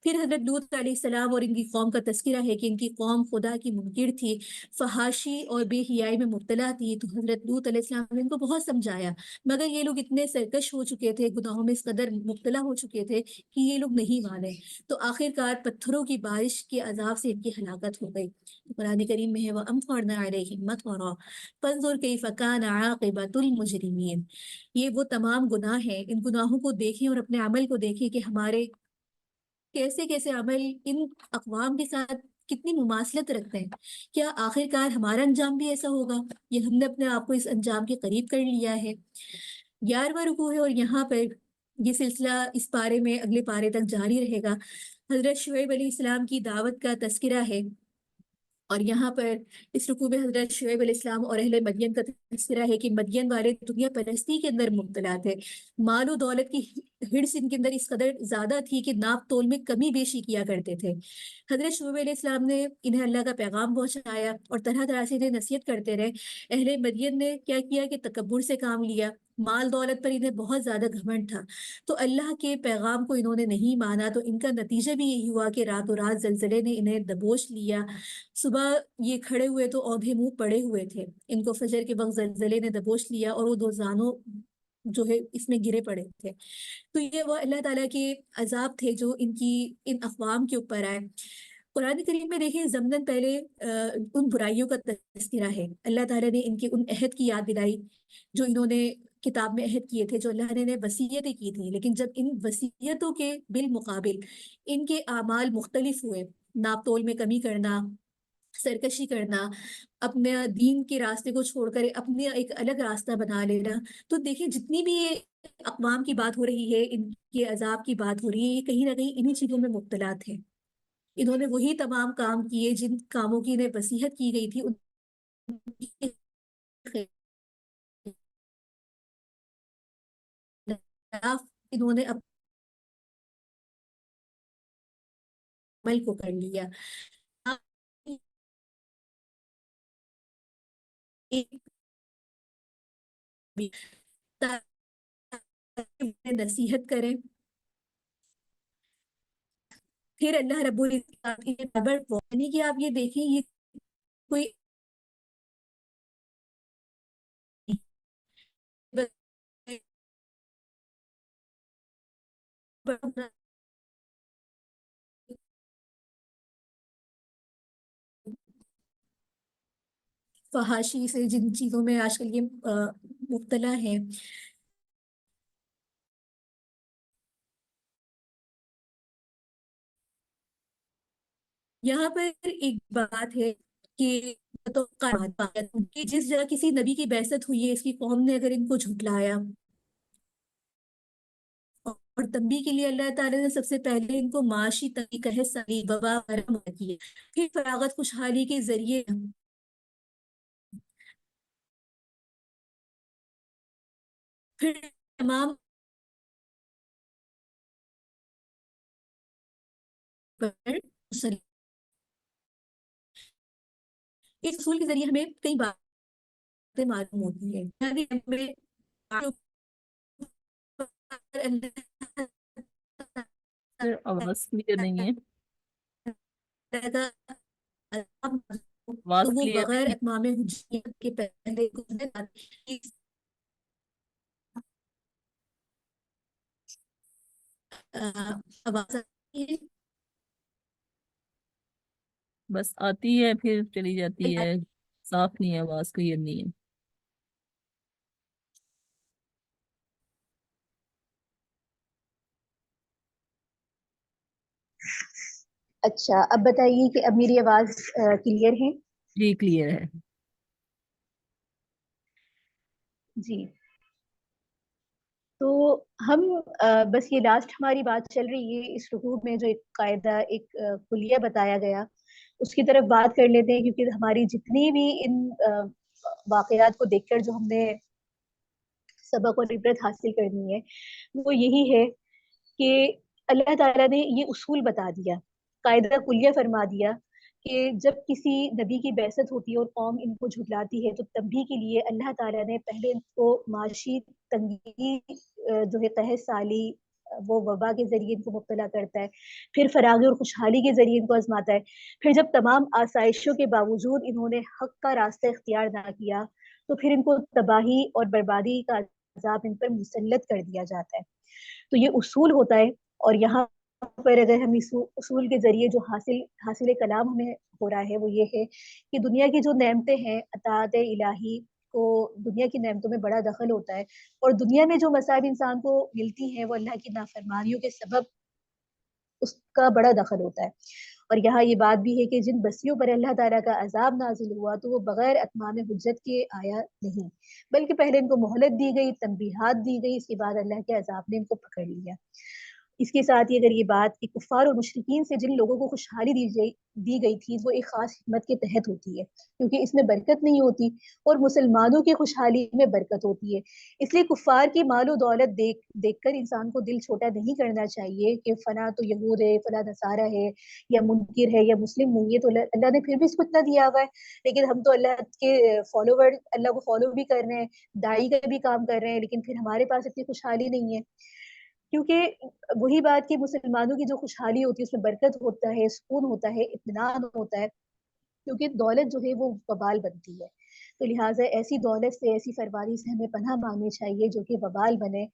S1: پھر حضرت لوط علیہ السلام اور ان کی قوم کا تذکرہ ہے کہ ان کی قوم خدا کی منکر تھی، فحاشی اور بے حیائی میں مبتلا تھی، تو حضرت لوط علیہ السلام نے ان کو بہت سمجھایا، مگر یہ لوگ اتنے سرکش ہو چکے تھے، گناہوں میں اس قدر مبتلا ہو چکے تھے کہ یہ لوگ نہیں مانے، تو آخر کار پتھروں کی بارش کے عذاب سے ان کی ہلاکت ہو گئی۔ قرآن کریم میں ہے وَأَمْطَرْنَا عَلَيْهِم مَطَرًا فَانظُرْ كَيْفَ كَانَ عَاقِبَةُ الْمُجْرِمِينَ۔ یہ وہ تمام گناہ ہیں، ان گناہوں کو دیکھیں اور اپنے عمل کو دیکھیں کہ ہمارے کیسے کیسے عمل ان اقوام کے ساتھ کتنی مماثلت رکھتے ہیں، کیا آخر کار ہمارا انجام بھی ایسا ہوگا؟ یہ ہم نے اپنے آپ کو اس انجام کے قریب کر لیا ہے۔ 11واں رکوع ہے، اور یہاں پر یہ سلسلہ اس پارے میں اگلے پارے تک جاری رہے گا۔ حضرت شعیب علیہ السلام کی دعوت کا تذکرہ ہے، اور یہاں پر اس رکوع میں حضرت شعیب علیہ السلام اور اہل مدین کا تذکرہ ہے کہ مدین والے دنیا پرستی کے اندر مبتلا تھے، مال و دولت کی ہرس ان کے اندر اس قدر زیادہ تھی کہ ناپ تول میں کمی بیشی کیا کرتے تھے۔ حضرت شعیب علیہ السلام نے انہیں اللہ کا پیغام پہنچایا اور طرح طرح سے انہیں نصیحت کرتے رہے۔ اہل مدین نے کیا کیا کہ تکبر سے کام لیا، مال دولت پر انہیں بہت زیادہ گھمنڈ تھا، تو اللہ کے پیغام کو انہوں نے نہیں مانا، تو ان کا نتیجہ بھی یہی ہوا کہ راتوں رات زلزلے نے انہیں دبوچ لیا۔ صبح یہ کھڑے ہوئے تو اوندھے منہ پڑے ہوئے تھے، ان کو فجر کے وقت زلزلے نے دبوچ لیا اور وہ دو زانوں جو ہے اس میں گرے پڑے تھے۔ تو یہ وہ اللہ تعالیٰ کے عذاب تھے جو ان اقوام کے اوپر آئے۔ قرآن کریم میں دیکھیں ضمناً پہلے ان برائیوں کا تذکرہ ہے، اللہ تعالیٰ نے ان کے ان عہد کی یاد دلائی جو انہوں نے کتاب میں عہد کیے تھے، جو اللہ نے انہیں وصیتیں کی تھی، لیکن جب ان وصیتوں کے بالمقابل ان کے اعمال مختلف ہوئے، ناپ تول میں کمی کرنا، سرکشی کرنا، اپنے دین کے راستے کو چھوڑ کر اپنے ایک الگ راستہ بنا لینا، تو دیکھیں جتنی بھی یہ اقوام کی بات ہو رہی ہے، ان کے عذاب کی بات ہو رہی ہے، یہ کہیں نہ کہیں انہی چیزوں میں مبتلا تھے۔ انہوں نے وہی تمام کام کیے جن کاموں کی انہیں نصیحت کی گئی تھی، ان کے خلاف انہوں نے عمل کو کر لیا۔ ایک بھی نصیحت کریں پھر اللہ رب العزت یعنی کہ آپ یہ دیکھیں یہ کوئی فحاشی سے جن چیزوں میں آج کل یہ مبتلا ہیں، یہاں پر ایک بات ہے کہ کہ جس جگہ کسی نبی کی بعثت ہوئی ہے، اس کی قوم نے اگر ان کو جھٹلایا، اور تنبیہ کے لیے اللہ تعالیٰ نے سب سے پہلے ان کو معاشی تنگی، قحط سالی، وبا وغیرہ کی، پھر فراغت خوشحالی کے ذریعے پھر تمام اس اصول کے ذریعے ہمیں کئی باتیں معلوم ہوتی ہیں.
S3: سر آواز کلیئر نہیں ہے، آواز
S1: تو وہ
S3: کلیئر
S1: بغیر
S3: نہیں
S1: اتمام حجیت کے پہلے آواز آتی ہے.
S3: بس آتی ہے پھر چلی جاتی ہے، صاف نہیں ہے، آواز کلیئر نہیں ہے.
S4: اچھا، اب بتائیے کہ اب میری آواز کلیئر ہے؟
S3: جی کلیئر ہے.
S4: جی، تو ہم بس یہ لاسٹ ہماری بات چل رہی ہے اس رکوع میں جو ایک قاعدہ، ایک کلیہ بتایا گیا، اس کی طرف بات کر لیتے ہیں، کیونکہ ہماری جتنی بھی ان واقعات کو دیکھ کر جو ہم نے سبق اور عبرت حاصل کرنی ہے وہ یہی ہے کہ اللہ تعالیٰ نے یہ اصول بتا دیا، قاعدہ کلیہ فرما دیا کہ جب کسی نبی کی بعثت ہوتی ہے اور قوم ان کو جھٹلاتی ہے تو تنبیہ کے لیے اللہ تعالیٰ نے پہلے ان کو معاشی تنگی جو ہے قحط سالی، وہ وبا کے ذریعے ان کو مبتلا کرتا ہے، پھر فراغی اور خوشحالی کے ذریعے ان کو آزماتا ہے، پھر جب تمام آسائشوں کے باوجود انہوں نے حق کا راستہ اختیار نہ کیا تو پھر ان کو تباہی اور بربادی کا عذاب ان پر مسلط کر دیا جاتا ہے. تو یہ اصول ہوتا ہے، اور یہاں پر اگر ہم اس اصول کے ذریعے جو حاصل کلام ہمیں ہو رہا ہے وہ یہ ہے کہ دنیا کی جو نعمتیں ہیں، اطاعت الہی کو، دنیا کی نعمتوں میں بڑا دخل ہوتا ہے، اور دنیا میں جو مصائب انسان کو ملتی ہیں وہ اللہ کی نافرمانیوں کے سبب اس کا بڑا دخل ہوتا ہے. اور یہاں یہ بات بھی ہے کہ جن بستیوں پر اللہ تعالیٰ کا عذاب نازل ہوا تو وہ بغیر اتمام حجت کے آیا نہیں، بلکہ پہلے ان کو مہلت دی گئی، تنبیہات دی گئی، اس کے بعد اللہ کے عذاب نے ان کو پکڑ لیا. اس کے ساتھ ہی اگر یہ بات کہ کفار اور مشرکین سے جن لوگوں کو خوشحالی دی گئی تھی وہ ایک خاص حکمت کے تحت ہوتی ہے، کیونکہ اس میں برکت نہیں ہوتی، اور مسلمانوں کی خوشحالی میں برکت ہوتی ہے. اس لیے کفار کی مال و دولت دیکھ کر انسان کو دل چھوٹا نہیں کرنا چاہیے کہ فلاں تو یہود ہے، فلاں نصارہ ہے، یا منکر ہے، یا مسلم نہیں ہے تو اللہ نے پھر بھی اس کو اتنا دیا ہوا ہے، لیکن ہم تو اللہ کے فالوور، اللہ کو فالو بھی کر رہے ہیں، داعی کا بھی کام کر رہے ہیں، لیکن پھر ہمارے پاس اتنی خوشحالی نہیں ہے. کیونکہ وہی بات کہ مسلمانوں کی جو خوشحالی ہوتی ہے اس میں برکت ہوتا ہے، سکون ہوتا ہے، اطمینان ہوتا ہے، کیونکہ دولت جو ہے وہ وبال بنتی ہے. تو لہٰذا ایسی دولت سے، ایسی فرواری سے ہمیں پناہ مانگنی چاہیے جو کہ وبال بنے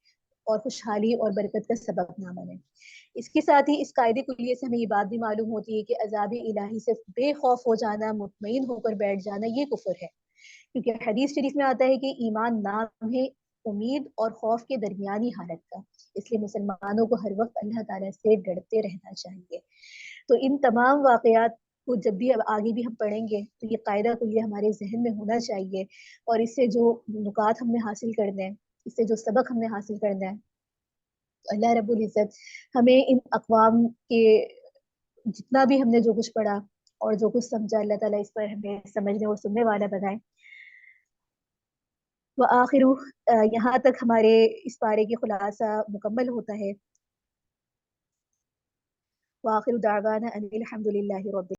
S4: اور خوشحالی اور برکت کا سبب نہ بنے. اس کے ساتھ ہی اس قاعدے کلیے سے ہمیں یہ بات بھی معلوم ہوتی ہے کہ عذاب الہی سے بے خوف ہو جانا، مطمئن ہو کر بیٹھ جانا، یہ کفر ہے. کیونکہ حدیث شریف میں آتا ہے کہ ایمان نام ہے امید اور خوف کے درمیانی حالت کا، اس لیے مسلمانوں کو ہر وقت اللہ تعالیٰ سے ڈرتے رہنا چاہیے. تو ان تمام واقعات کو جب بھی اب آگے بھی ہم پڑھیں گے تو یہ قاعدہ کلیہ ہمارے ذہن میں ہونا چاہیے، اور اس سے جو نکات ہم نے حاصل کرنے ہیں، اس سے جو سبق ہم نے حاصل کرنا ہے، تو اللہ رب العزت ہمیں ان اقوام کے جتنا بھی ہم نے جو کچھ پڑھا اور جو کچھ سمجھا، اللہ تعالیٰ اس پر ہمیں سمجھنے اور سننے والا بنائے. وآخر، یہاں تک ہمارے اس پارے کی خلاصہ مکمل ہوتا ہے. وآخر دعوانا ان الحمد للہ رب